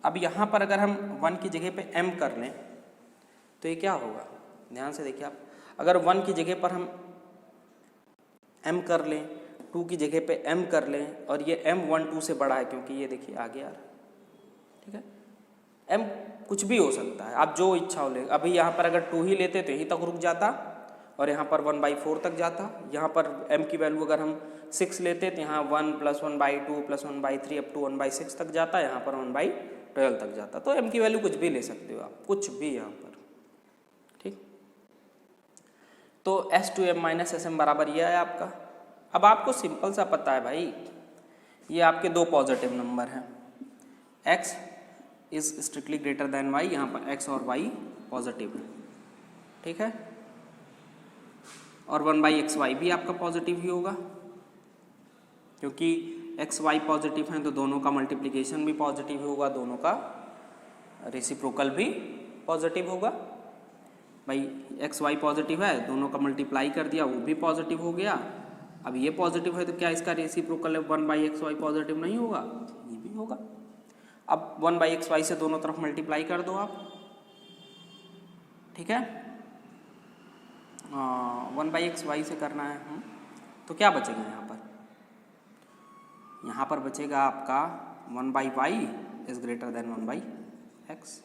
अब यहाँ पर अगर हम 1 की जगह पे m कर लें तो ये क्या होगा, ध्यान से देखिए आप, अगर 1 की जगह पर हम m कर लें, 2 की जगह पे m कर लें, और ये m 1 2 से बड़ा है, क्योंकि ये देखिए आगे आ रहा है, ठीक है। m कुछ भी हो सकता है, आप जो इच्छा हो ले। अभी यहाँ पर अगर 2 ही लेते तो यहीं तक रुक जाता और यहाँ पर 1/4 तक जाता। यहाँ पर m की वैल्यू अगर हम 6 लेते तो यहाँ 1 + 1/2 + 1/3 अप टू 1/6 तक जाता, यहाँ पर 1/12 तक जाता। तो m की वैल्यू कुछ भी ले सकते हो आप, कुछ भी यहाँ पर, ठीक। तो S2m - Sm बराबर ये है आपका। अब आपको सिंपल सा पता है भाई, ये आपके 2 पॉजिटिव नंबर हैं, x is strictly greater then y, यहाँ पर x और y पॉजिटिव है, ठीक है। और 1/xy भी आपका पॉजिटिव ही होगा, क्योंकि एक्स वाई पॉजिटिव हैं तो दोनों का मल्टीप्लिकेशन भी पॉजिटिव होगा, दोनों का रेसिप्रोकल भी पॉजिटिव होगा। भाई एक्स वाई पॉजिटिव है, दोनों का मल्टीप्लाई कर दिया, वो भी पॉजिटिव हो गया। अब ये पॉजिटिव है तो क्या इसका रेसिप्रोकल 1/xy पॉजिटिव नहीं होगा? ये भी होगा। अब 1/xy से दोनों तरफ मल्टीप्लाई कर दो आप, ठीक है। 1/xy से करना है तो क्या बचेगा यहाँ पर? यहाँ पर बचेगा आपका 1/y is greater then 1/x।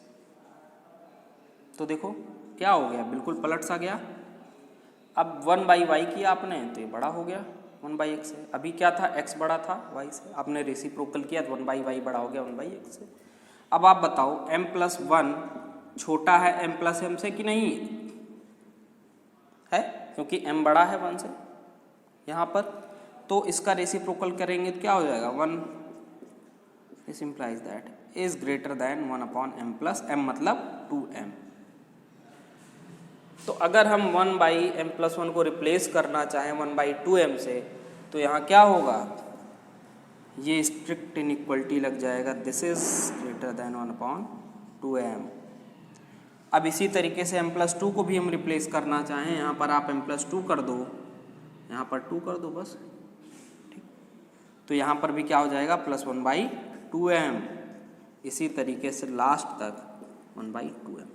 तो देखो क्या हो गया, बिल्कुल पलट सा गया। अब 1/y किया आपने तो ये बड़ा हो गया 1/x से। अभी क्या था, x बड़ा था y से, आपने रेसिप्रोकल किया तो 1/y बड़ा हो गया 1/x से। अब आप बताओ m+1 छोटा है m+m से कि नहीं है, क्योंकि m बड़ा है 1 से यहाँ पर, तो इसका रेसिप्रोकल करेंगे तो क्या हो जाएगा 1। This implies that is greater then 1/m+m मतलब 2m। तो अगर हम 1/m+1 को रिप्लेस करना चाहें 1/2m से तो यहाँ क्या होगा, ये स्ट्रिक्ट इनइक्वलिटी लग जाएगा, this is greater then 1/2m। अब इसी तरीके से m+2 को भी हम रिप्लेस करना चाहें, यहाँ पर आप m+2 कर दो, यहाँ पर 2 कर दो बस, ठीक। तो यहाँ पर भी क्या हो जाएगा +1/2m। इसी तरीके से लास्ट तक 1/2m।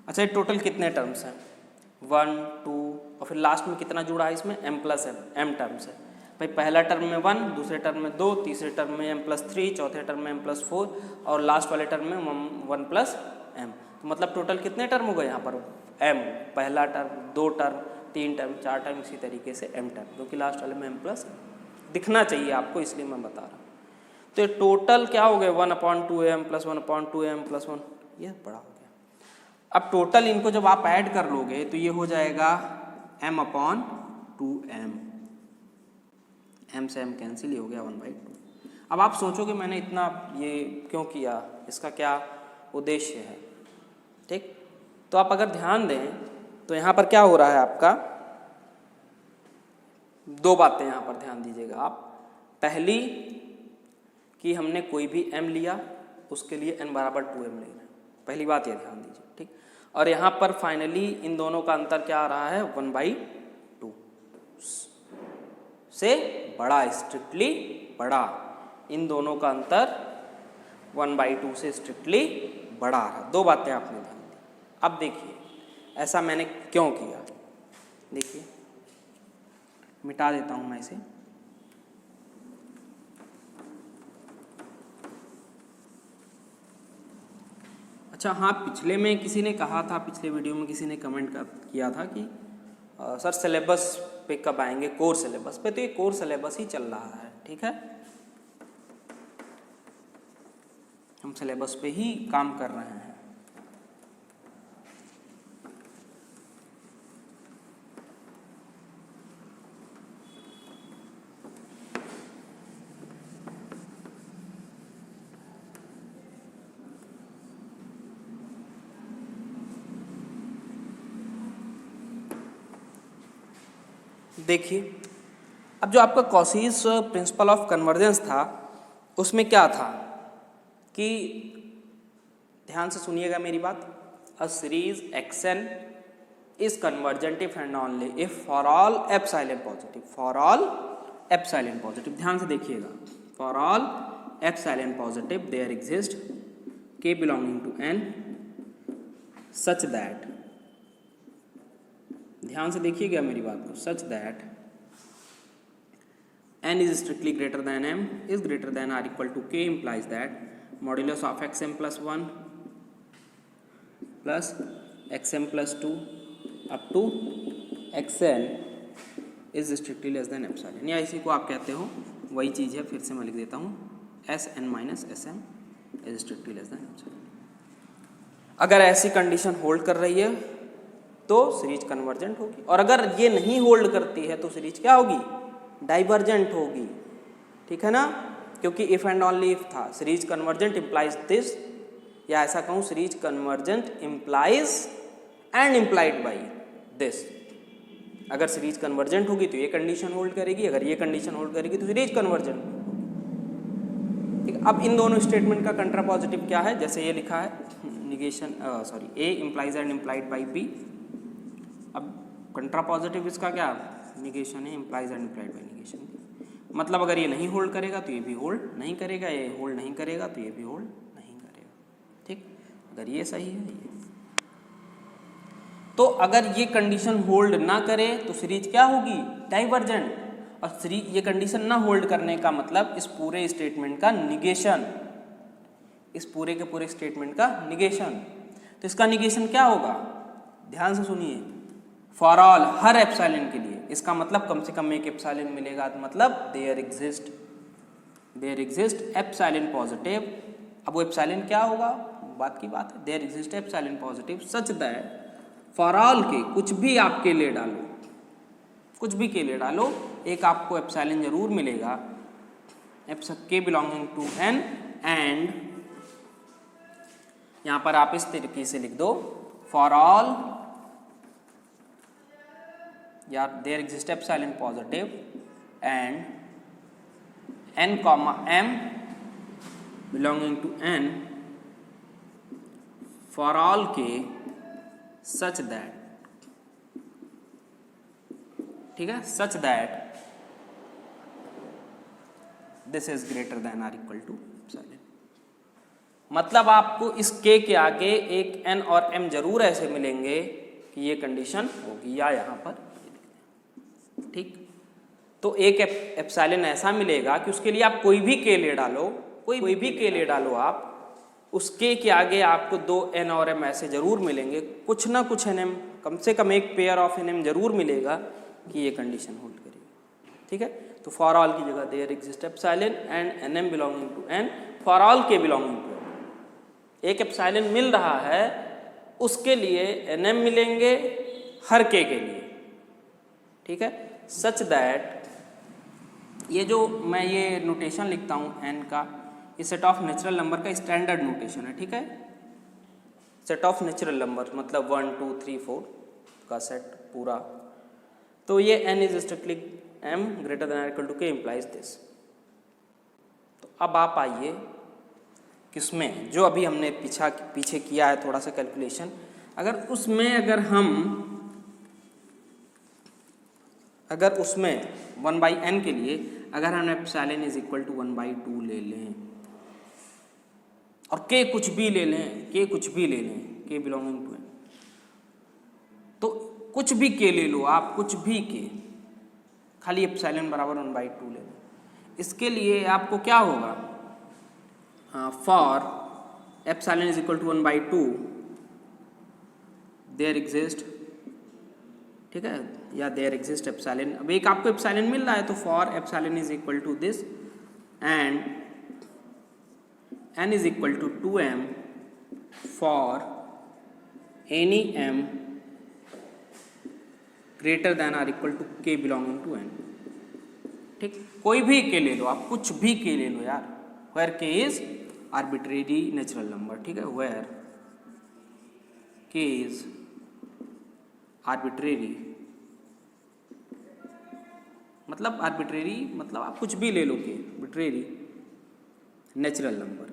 अच्छा ये टोटल कितने टर्म्स हैं, 1 2 और फिर लास्ट में कितना जुड़ा है इसमें m+m, m टर्म्स है भाई। पहला टर्म में 1, दूसरे टर्म में 2, तीसरे टर्म में m+3, चौथे टर्म में m+4 और लास्ट वाले टर्म में 1+m। तो मतलब टोटल कितने टर्म हो गए यहाँ पर, m पहला टर्म, 2 टर्म, 3 टर्म, 4 टर्म, इसी तरीके से m टर्म, क्योंकि लास्ट वाले में m+ दिखना चाहिए आपको, इसलिए मैं बता रहा हूँ। तो ये टोटल क्या हो गए 1/2m + 1/2m + 1, ये बड़ा हो गया। अब टोटल इनको जब आप ऐड कर लोगे तो ये हो जाएगा m/2m, m से m कैंसिल ही हो गया 1/2। अब आप सोचोगे मैंने इतना ये क्यों किया, इसका क्या उद्देश्य है, ठीक। तो आप अगर ध्यान दें तो यहाँ पर क्या हो रहा है आपका, 2 बातें यहाँ पर ध्यान दीजिएगा आप। पहली कि हमने कोई भी m लिया उसके लिए n = 2m ले रहे हैं, पहली बात ये ध्यान दीजिए, ठीक। और यहाँ पर फाइनली इन दोनों का अंतर क्या आ रहा है 1/2 से बड़ा, स्ट्रिक्टली बड़ा। इन दोनों का अंतर 1/2 से स्ट्रिक्टली बड़ा आ रहा। 2 बातें आपने ध्यान दी। अब देखिए ऐसा मैंने क्यों किया, देखिए मिटा देता हूँ मैं इसे। अच्छा हाँ, पिछले में किसी ने कहा था, पिछले वीडियो में किसी ने कमेंट किया था कि सर सिलेबस पे कब आएंगे, कोर सिलेबस पे। तो ये कोर सिलेबस ही चल रहा है, ठीक है, हम सिलेबस पे ही काम कर रहे हैं। देखिए अब जो आपका कॉशीज प्रिंसिपल ऑफ कन्वर्जेंस था उसमें क्या था कि, ध्यान से सुनिएगा मेरी बात, a series xn is convergent if and only if for all epsilon positive, for all epsilon positive, ध्यान से देखिएगा, for all epsilon positive there exist k belonging to n such that, ध्यान से देखिएगा मेरी बात को, such that n is strictly greater than m is greater than or equal to k implies that modulus of xm + 1 plus xm plus 2 up to xn is strictly less than epsilon, या इसी को आप कहते हो वही चीज़ है, फिर से मैं लिख देता हूँ Sn minus Sm is strictly less than epsilon. अगर ऐसी कंडीशन होल्ड कर रही है तो सीरीज कन्वर्जेंट होगी, और अगर ये नहीं होल्ड करती है तो सीरीज क्या होगी, डाइवर्जेंट होगी। ठीक है ना, क्योंकि इफ एंड ओनली इफ था। सीरीज कन्वर्जेंट इम्प्लाइज दिस, या ऐसा कहूँ series convergent implies and implied by this. अगर सीरीज कन्वर्जेंट होगी तो ये कंडीशन होल्ड करेगी, अगर ये कंडीशन होल्ड करेगी तो सीरीज कन्वर्जेंट होगी। ठीक, अब इन दोनों स्टेटमेंट का कंट्रापॉजिटिव क्या है, जैसे ये लिखा है negation A implies and implied by B. अब कंट्रापॉजिटिव इसका क्या, निगेशन है implies and implied by negation. मतलब अगर ये नहीं होल्ड करेगा तो ये भी होल्ड नहीं करेगा, ये होल्ड नहीं करेगा तो ये भी होल्ड नहीं करेगा। ठीक, अगर ये सही है ये, तो अगर ये कंडीशन होल्ड ना करे तो सीरीज क्या होगी, डाइवर्जेंट। और सीरीज ये कंडीशन ना होल्ड करने का मतलब इस पूरे स्टेटमेंट का निगेशन, इस पूरे के पूरे स्टेटमेंट का निगेशन। तो इसका निगेशन क्या होगा, ध्यान से सुनिए, फॉर ऑल, हर एप्सिलॉन के लिए। इसका मतलब कम से कम एक एप्सिलॉन मिलेगा, मतलब देयर एग्जिस्ट एप्सिलॉन पॉजिटिव। अब वो एप्सिलॉन क्या होगा, बात की बात है, there exist epsilon positive such that for all K, कुछ भी आप के लिए डालो, कुछ भी के लिए डालो, एक आपको एप्सिलॉन जरूर मिलेगा, के बिलोंगिंग टू एन, एंड यहां पर आप इस तरीके से लिख दो, फॉर ऑल या there exist epsilon positive and n comma m belonging to n for all K such that, ठीक है, such that this is greater than or equal to epsilon. मतलब आपको इस k के आगे एक n और m जरूर ऐसे मिलेंगे कि ये कंडीशन होगी, या यहां पर, ठीक। तो एक एप्सिलॉन ऐसा मिलेगा कि उसके लिए आप कोई भी k ले डालो, कोई भी k ले डालो आप, उस k के आगे आपको दो n और m ऐसे जरूर मिलेंगे, कुछ ना कुछ nm, कम से कम एक पेयर ऑफ nm जरूर मिलेगा कि ये कंडीशन होल्ड करेगी। ठीक है, तो फॉर ऑल की जगह there exist epsilon and nm belonging to n, for all k belonging to n। एक एप्सिलॉन मिल रहा है, उसके लिए nm मिलेंगे हर k के लिए। ठीक है, सच दैट, ये जो मैं ये नोटेशन लिखता हूँ n का, ये सेट ऑफ नेचुरल नंबर का स्टैंडर्ड नोटेशन है। ठीक है, सेट ऑफ नेचुरल नंबर मतलब 1 2 3 4 का सेट पूरा। तो ये n is strictly m greater than equal to k implies this. तो अब आप आइए किसमें, जो अभी हमने पीछे किया है थोड़ा सा कैलकुलेशन, अगर उसमें 1/n के लिए अगर हम एप्सिलॉन इज इक्वल टू 1/2 ले लें, और k कुछ भी ले लें, k बिलोंगिंग टू n, तो कुछ भी k ले लो आप, कुछ भी k, खाली एप्सिलॉन बराबर 1/2 ले लो। इसके लिए आपको क्या होगा, for epsilon is equal to 1/2 there exist, ठीक है, या देयर एग्जिस्ट एप्सिलॉन। अब एक आपको एप्सिलॉन मिल रहा है, तो for epsilon is equal to this and n is equal to 2m for any m greater than or equal to k belonging to n। ठीक, कोई भी k ले लो आप, कुछ भी k ले लो यार, where k is arbitrary natural number. ठीक है, वेयर k इज आर्बिट्रेरी, मतलब आर्बिट्रेरी मतलब आप कुछ भी ले लो के, आर्बिट्रेरी नेचुरल नंबर,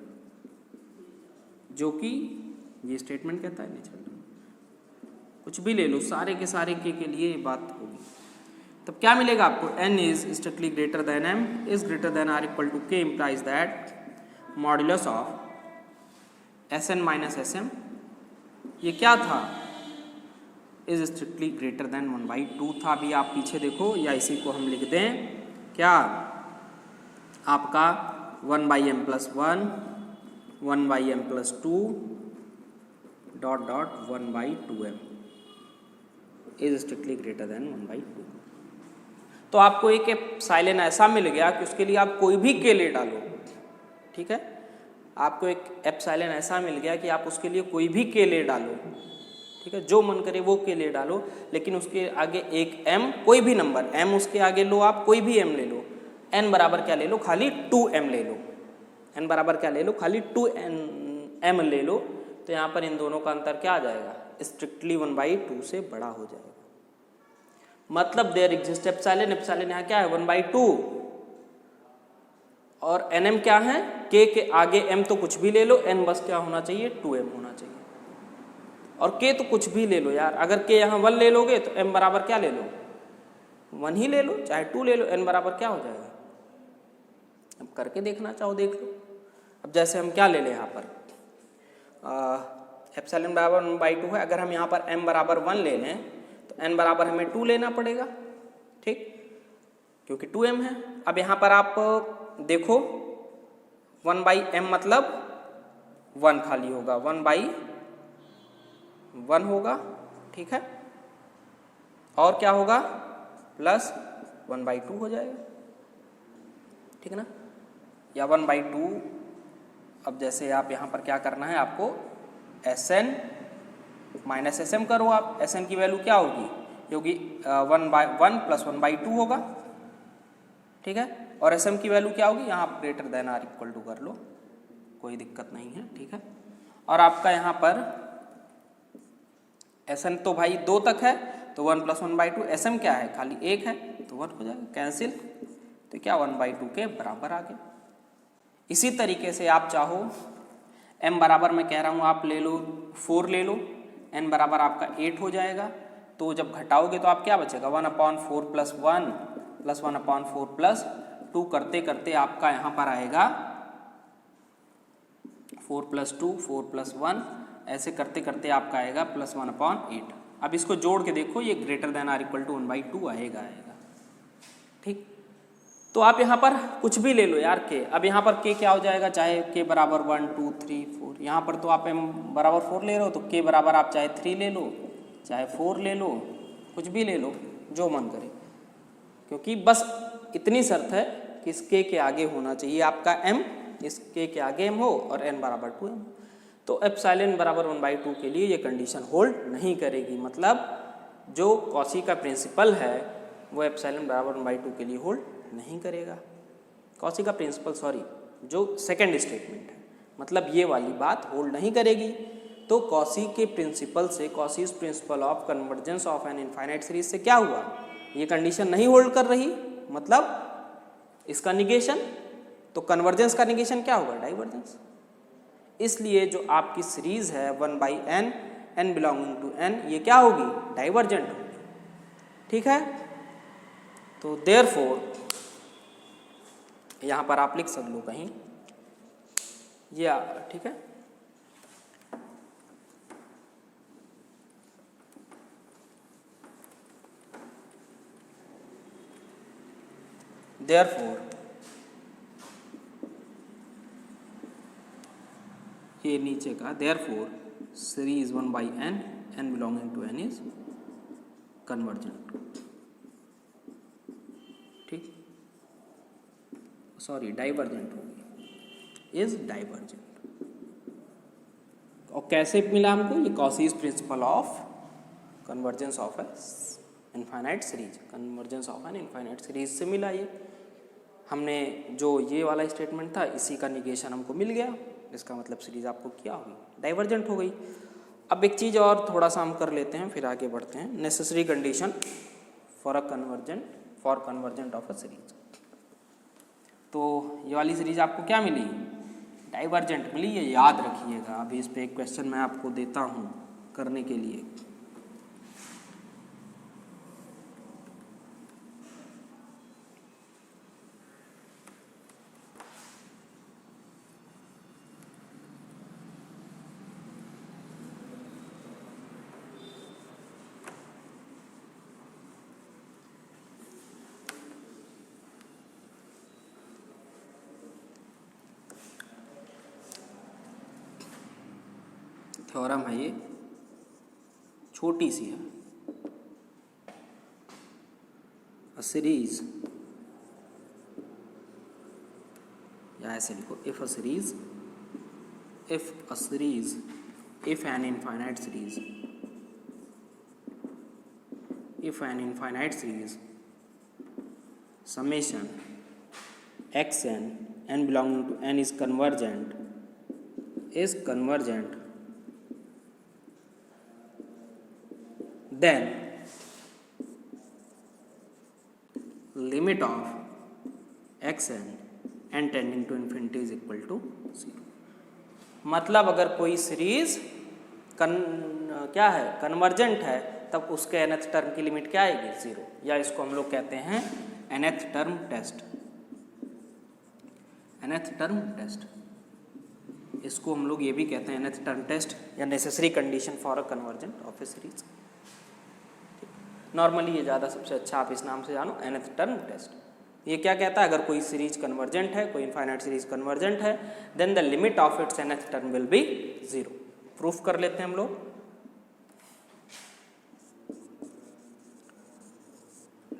जो कि ये स्टेटमेंट कहता है नेचुरल नंबर, कुछ भी ले लो, सारे के सारे के लिए ये बात होगी। तब क्या मिलेगा आपको, n is strictly greater than m is greater than or equal to k implies that modulus of Sn minus Sm, ये क्या था, इज स्ट्रिक्टली ग्रेटर देन 1/2 था। अभी आप पीछे देखो, या इसी को हम लिख दें क्या, आपका 1/m+1 1/m+2 dot dot 1/2m is strictly greater then 1/2। तो आपको एक एप्सिलॉन ऐसा मिल गया कि उसके लिए आप कोई भी के ले डालो, ठीक है, आपको एक एप्सिलॉन ऐसा मिल गया कि आप उसके लिए कोई भी के ले डालो, ठीक है, जो मन करे वो के ले डालो, लेकिन उसके आगे एक m, कोई भी नंबर m उसके आगे लो, आप कोई भी m ले लो, n बराबर क्या ले लो, खाली 2m ले लो, n बराबर क्या ले लो, खाली 2m ले लो, तो यहाँ पर इन दोनों का अंतर क्या आ जाएगा, स्ट्रिक्टली 1/2 से बड़ा हो जाएगा। मतलब देयर एग्जिस्ट एप्सिलॉन, एप्सिलॉन यहाँ क्या है 1/2, और nm क्या है, k के आगे m तो कुछ भी ले लो, n बस क्या होना चाहिए 2m होना चाहिए, और k तो कुछ भी ले लो यार, अगर k यहाँ 1 ले लोगे तो m बराबर क्या ले लो 1 ही ले लो, चाहे 2 ले लो, n बराबर क्या हो जाएगा, अब करके देखना चाहो देख लो। अब जैसे हम क्या ले लें यहाँ पर एप्सिलॉन बराबर 1/2 है, अगर हम यहाँ पर m बराबर 1 ले लें तो n बराबर हमें 2 लेना पड़ेगा, ठीक, क्योंकि 2m है। अब यहाँ पर आप देखो 1/m मतलब 1 खाली होगा, 1/1 होगा, ठीक है, और क्या होगा प्लस 1/2 हो जाएगा, ठीक है ना, या 1/2। अब जैसे आप यहाँ पर क्या करना है, आपको Sn माइनस Sm करो आप, Sn की वैल्यू क्या होगी, ये होगी 1/1 प्लस 1/2 होगा, ठीक है, और Sm की वैल्यू क्या होगी, यहाँ आप greater than or equal to कर लो, कोई दिक्कत नहीं है, ठीक है। और आपका यहाँ पर Sn तो भाई 2 तक है, तो 1 प्लस 1/2, Sm क्या है खाली 1 है, तो 1 हो जाएगा, कैंसिल, तो क्या 1/2 के बराबर आ गया। इसी तरीके से आप चाहो m बराबर मैं कह रहा हूँ आप ले लो 4 ले लो, n बराबर आपका 8 हो जाएगा, तो जब घटाओगे तो आप क्या बचेगा 1/4 प्लस 1 प्लस 1/4 प्लस 2 करते करते आपका यहाँ पर आएगा 4 प्लस 2 4 प्लस 1, ऐसे करते करते आपका आएगा प्लस 1/8। अब इसको जोड़ के देखो, ये greater than or equal to 1/2 आएगा, ठीक। तो आप यहाँ पर कुछ भी ले लो यार के, अब यहाँ पर के क्या हो जाएगा, चाहे के बराबर 1 2 3 4, यहाँ पर तो आप m बराबर 4 ले रहे हो, तो के बराबर आप चाहे 3 ले लो, चाहे 4 ले लो, कुछ भी ले लो जो मन करे, क्योंकि बस इतनी शर्त है कि इस के आगे होना चाहिए आपका m, इस के आगे m हो और n बराबर 2m। तो एप्सिलॉन बराबर 1/2 के लिए ये कंडीशन होल्ड नहीं करेगी, मतलब जो कॉची का प्रिंसिपल है वो एप्सिलॉन बराबर 1/2 के लिए होल्ड नहीं करेगा। कॉची का प्रिंसिपल सॉरी, जो सेकंड स्टेटमेंट है, मतलब ये वाली बात होल्ड नहीं करेगी। तो कॉची के प्रिंसिपल से, Cauchy's principle of convergence of an infinite series से क्या हुआ, ये कंडीशन नहीं होल्ड कर रही, मतलब इसका निगेशन, तो कन्वर्जेंस का निगेशन क्या होगा, डाइवर्जेंस। इसलिए जो आपकी सीरीज है 1/n, n belonging to n, ये क्या होगी, डाइवर्जेंट होगी, ठीक है। तो देयरफॉर यहाँ पर आप लिख सकते लो कहीं ये, ठीक है, देयरफॉर ये नीचे का therefore series 1/n, n belonging to n is convergent, ठीक, सॉरी डाइवर्जेंट होगी, इज डाइवर्जेंट। और कैसे मिला हमको, ये Cauchy's principle of convergence of a infinite series, convergence of an infinite series से मिला। ये हमने जो ये वाला स्टेटमेंट था इसी का निगेशन हमको मिल गया, इसका मतलब सीरीज आपको क्या होगी, डाइवर्जेंट हो गई। अब एक चीज़ और थोड़ा सा हम कर लेते हैं, फिर आगे बढ़ते हैं। Necessary condition for convergent of a series. तो ये वाली सीरीज आपको क्या मिली, डाइवर्जेंट मिली, ये याद रखिएगा। अभी इस पे एक क्वेश्चन मैं आपको देता हूँ करने के लिए। थ्योरम है ये, छोटी सी है, अ सीरीज, या ऐसे लिखो, if a series, if an infinite series, summation xn n belonging to n is convergent, then limit of xn n tending to infinity is equal to 0. मतलब अगर कोई सीरीज क्या है, कन्वर्जेंट है, तब उसके nth टर्म की लिमिट क्या आएगी, 0, या इसको हम लोग कहते हैं nth टर्म टेस्ट, इसको हम लोग ये भी कहते हैं nth टर्म टेस्ट या necessary condition for a convergent of A series. Normally ये ज़्यादा सबसे अच्छा आप इस नाम से जानो, nth टर्म टेस्ट। ये क्या कहता है, अगर कोई सीरीज कन्वर्जेंट है, कोई इनफाइनाइट सीरीज कन्वर्जेंट है, then the limit of its nth term will be 0। Proof कर लेते हैं हम लोग।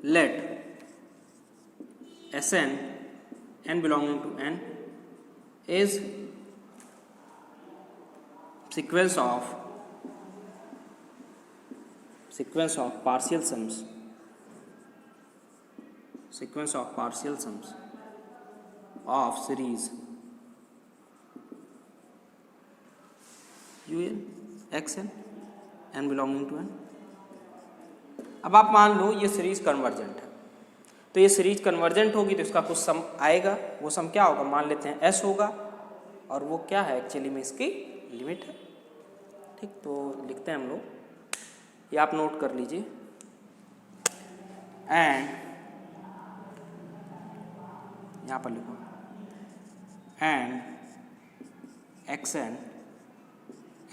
Let Sn n belonging to n is sequence of partial sums of series un xn n belonging to n। अब आप मान लो ये सीरीज कन्वर्जेंट है, तो ये सीरीज कन्वर्जेंट होगी तो इसका कुछ सम आएगा, वो सम क्या होगा, मान लेते हैं s होगा, और वो क्या है, एक्चुअली में इसकी लिमिट है। ठीक, तो लिखते हैं हम लोग, ये आप नोट कर लीजिए, एंड यहाँ पर लिखो, and xn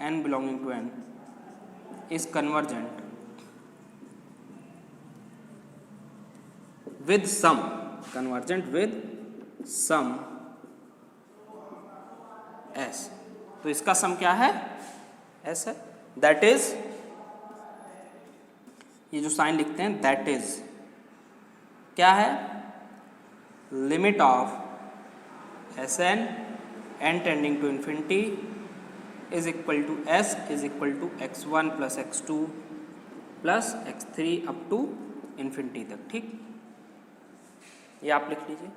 n belonging to n is convergent with some s। तो इसका सम क्या है, s है, दैट इज, ये जो साइन लिखते हैं दैट इज क्या है, limit of Sn n tending to infinity is equal to s is equal to x1 plus x2 plus x3 up to infinity तक। ठीक, ये आप लिख लीजिए।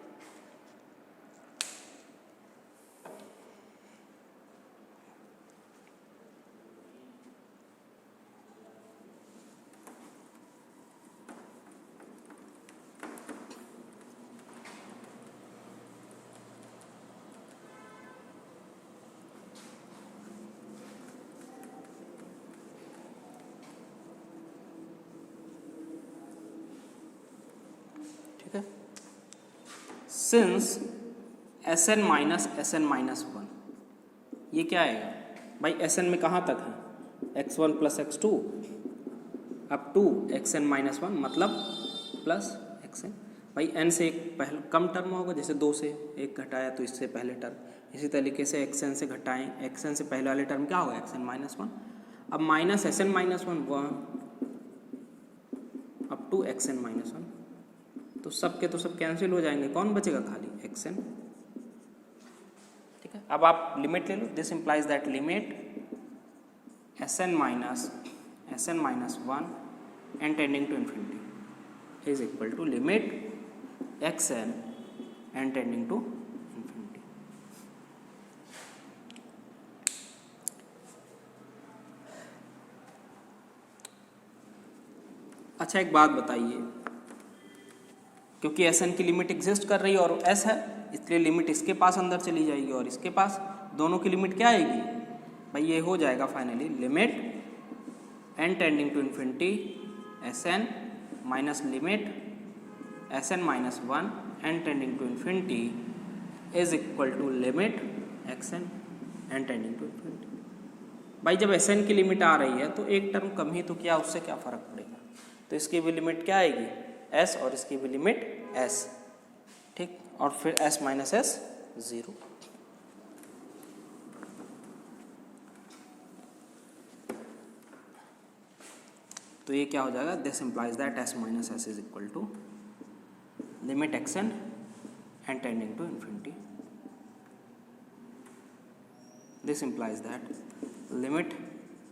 ठीक है, सिंस Sn माइनस वन, ये क्या आएगा भाई, Sn में कहाँ तक है, x1 plus x2 up to xn minus one, मतलब प्लस xn। भाई n से एक पहले कम टर्म होगा, जैसे 2 से 1 घटाया तो इससे पहले टर्म, इसी तरीके से xn से घटाएं, xn से पहले वाले टर्म क्या होगा, xn माइनस वन, अब minus Sn minus one up to xn minus one, तो सब के तो सब कैंसिल हो जाएंगे, कौन बचेगा, खाली xn। ठीक है, अब आप लिमिट ले लो, this implies that limit Sn minus one n tending to infinity is equal to limit xn n tending to infinity. अच्छा, एक बात बताइए, क्योंकि Sn की लिमिट एग्जिस्ट कर रही है और s है, इसलिए लिमिट इसके पास अंदर चली जाएगी और इसके पास, दोनों की लिमिट क्या आएगी भाई, ये हो जाएगा finally limit n tending to infinity Sn minus limit Sn minus one n tending to infinity is equal to limit xn n tending to infinity. भाई जब Sn की लिमिट आ रही है तो एक टर्म कम ही तो क्या, उससे क्या फ़र्क पड़ेगा, तो इसकी भी लिमिट क्या आएगी s और इसकी भी लिमिट s। ठीक, और फिर s माइनस s 0। तो ये क्या हो जाएगा, this implies that S minus S is equal to limit X N and tending to infinity. This implies that limit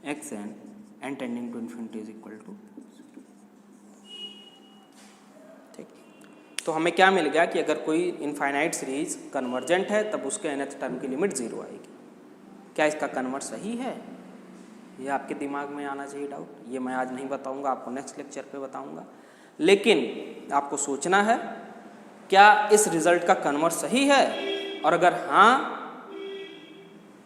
X N and tending to infinity is equal to. ठीक, तो हमें क्या मिल गया कि अगर कोई इनफाइनाइट सीरीज कन्वर्जेंट है तब उसके nth टर्म की लिमिट 0 आएगी. क्या इसका कन्वर्ट सही है, ये आपके दिमाग में आना चाहिए डाउट. ये मैं आज नहीं बताऊंगा, आपको नेक्स्ट लेक्चर पे बताऊंगा. लेकिन आपको सोचना है क्या इस रिजल्ट का कन्वर्ट सही है, और अगर हाँ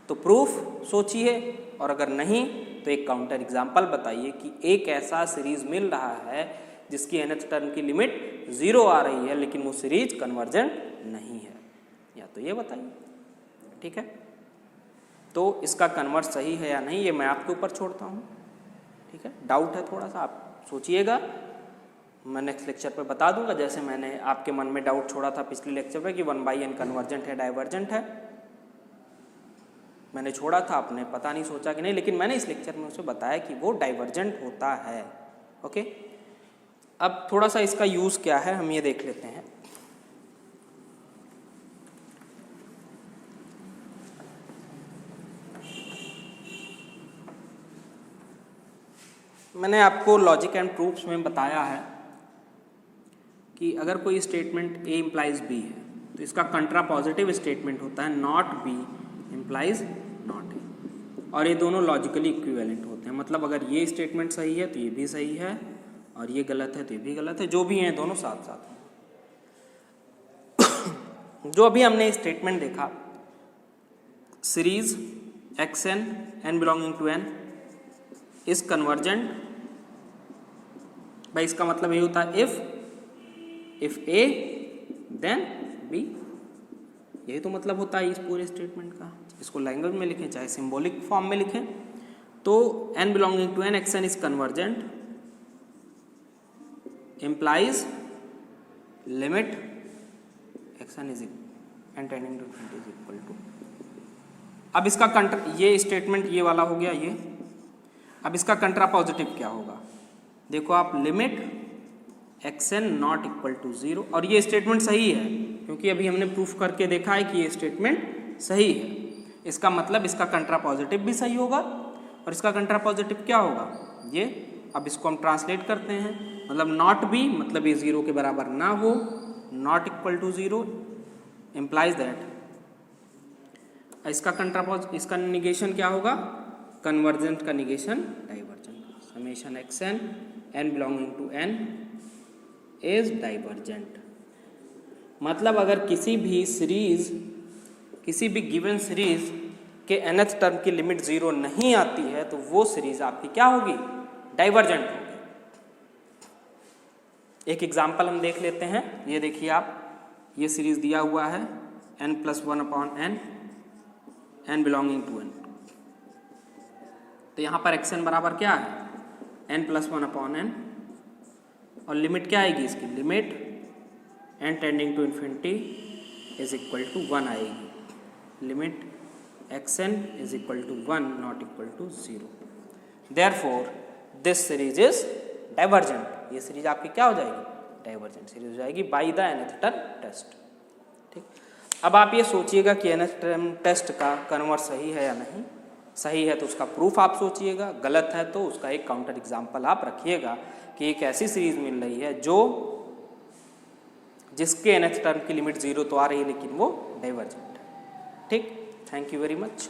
तो प्रूफ सोचिए, और अगर नहीं तो एक काउंटर एग्जाम्पल बताइए कि एक ऐसा सीरीज मिल रहा है जिसकी nth टर्म की लिमिट 0 आ रही है लेकिन वो सीरीज कन्वर्जेंट नहीं है, या तो ये बताइए. ठीक है, तो इसका कन्वर्ट सही है या नहीं ये मैं आपके ऊपर छोड़ता हूँ. ठीक है, डाउट है थोड़ा सा, आप सोचिएगा, मैं नेक्स्ट लेक्चर पे बता दूंगा. जैसे मैंने आपके मन में डाउट छोड़ा था पिछले लेक्चर पे कि 1/n कन्वर्जेंट है डाइवर्जेंट है, मैंने छोड़ा था, आपने पता नहीं सोचा कि नहीं, लेकिन मैंने इस लेक्चर में उसे बताया कि वो डाइवर्जेंट होता है. ओके, अब थोड़ा सा इसका यूज़ क्या है हम ये देख लेते हैं. मैंने आपको लॉजिक एंड प्रूफ्स में बताया है कि अगर कोई स्टेटमेंट ए इम्प्लाइज बी है तो इसका कंट्रा पॉजिटिव स्टेटमेंट होता है not be implies not a, और ये दोनों लॉजिकली इक्विवेलेंट होते हैं. मतलब अगर ये स्टेटमेंट सही है तो ये भी सही है, और ये गलत है तो ये भी गलत है, जो भी हैं दोनों साथ साथ हैं. जो अभी हमने स्टेटमेंट देखा, series X N N belonging to N is convergent, भाई इसका मतलब ये होता है इफ ए देन बी. यही तो मतलब होता है इस पूरे स्टेटमेंट का. इसको लैंग्वेज में लिखें चाहे सिंबॉलिक फॉर्म में लिखें, तो N belonging to N X N is convergent implies limit xn is and tending to infinity is equal to. अब इसका ये स्टेटमेंट ये वाला हो गया ये. अब इसका कंट्रा पॉजिटिव क्या होगा, देखो आप, limit xn not equal to 0, और ये स्टेटमेंट सही है क्योंकि अभी हमने प्रूफ करके देखा है कि ये स्टेटमेंट सही है. इसका मतलब इसका कंट्रा पॉजिटिव भी सही होगा, और इसका कंट्रा पॉजिटिव क्या होगा ये. अब इसको हम ट्रांसलेट करते हैं, मतलब नॉट बी मतलब ये 0 के बराबर ना हो, not equal to 0 implies that इसका निगेशन क्या होगा, कन्वर्जेंट का negation divergent. Summation X N N belonging to N is divergent. मतलब अगर किसी भी गिवन सीरीज के nth टर्म की लिमिट 0 नहीं आती है तो वो सीरीज आपकी क्या होगी, डाइवर्जेंट होगी. एक एग्जाम्पल हम देख लेते हैं. ये देखिए आप, ये सीरीज दिया हुआ है n+1/n n belonging to n. तो यहाँ पर xn बराबर क्या है n+1/n, और लिमिट क्या आएगी इसकी, limit n tending to infinity is equal to 1 आएगी. Limit xn is equal to 1 not equal to 0. Therefore this series is divergent. ये सीरीज आपकी क्या हो जाएगी, डाइवर्जेंट सीरीज हो जाएगी by the nth term test. ठीक, अब आप ये सोचिएगा कि nth टर्म टेस्ट का कन्वर्ट सही है या नहीं. सही है तो उसका प्रूफ आप सोचिएगा, गलत है तो उसका एक काउंटर एग्जाम्पल आप रखिएगा कि एक ऐसी सीरीज मिल रही है जिसके nth टर्म की लिमिट 0 तो आ रही है लेकिन वो डाइवर्जेंट है. ठीक, थैंक यू वेरी मच.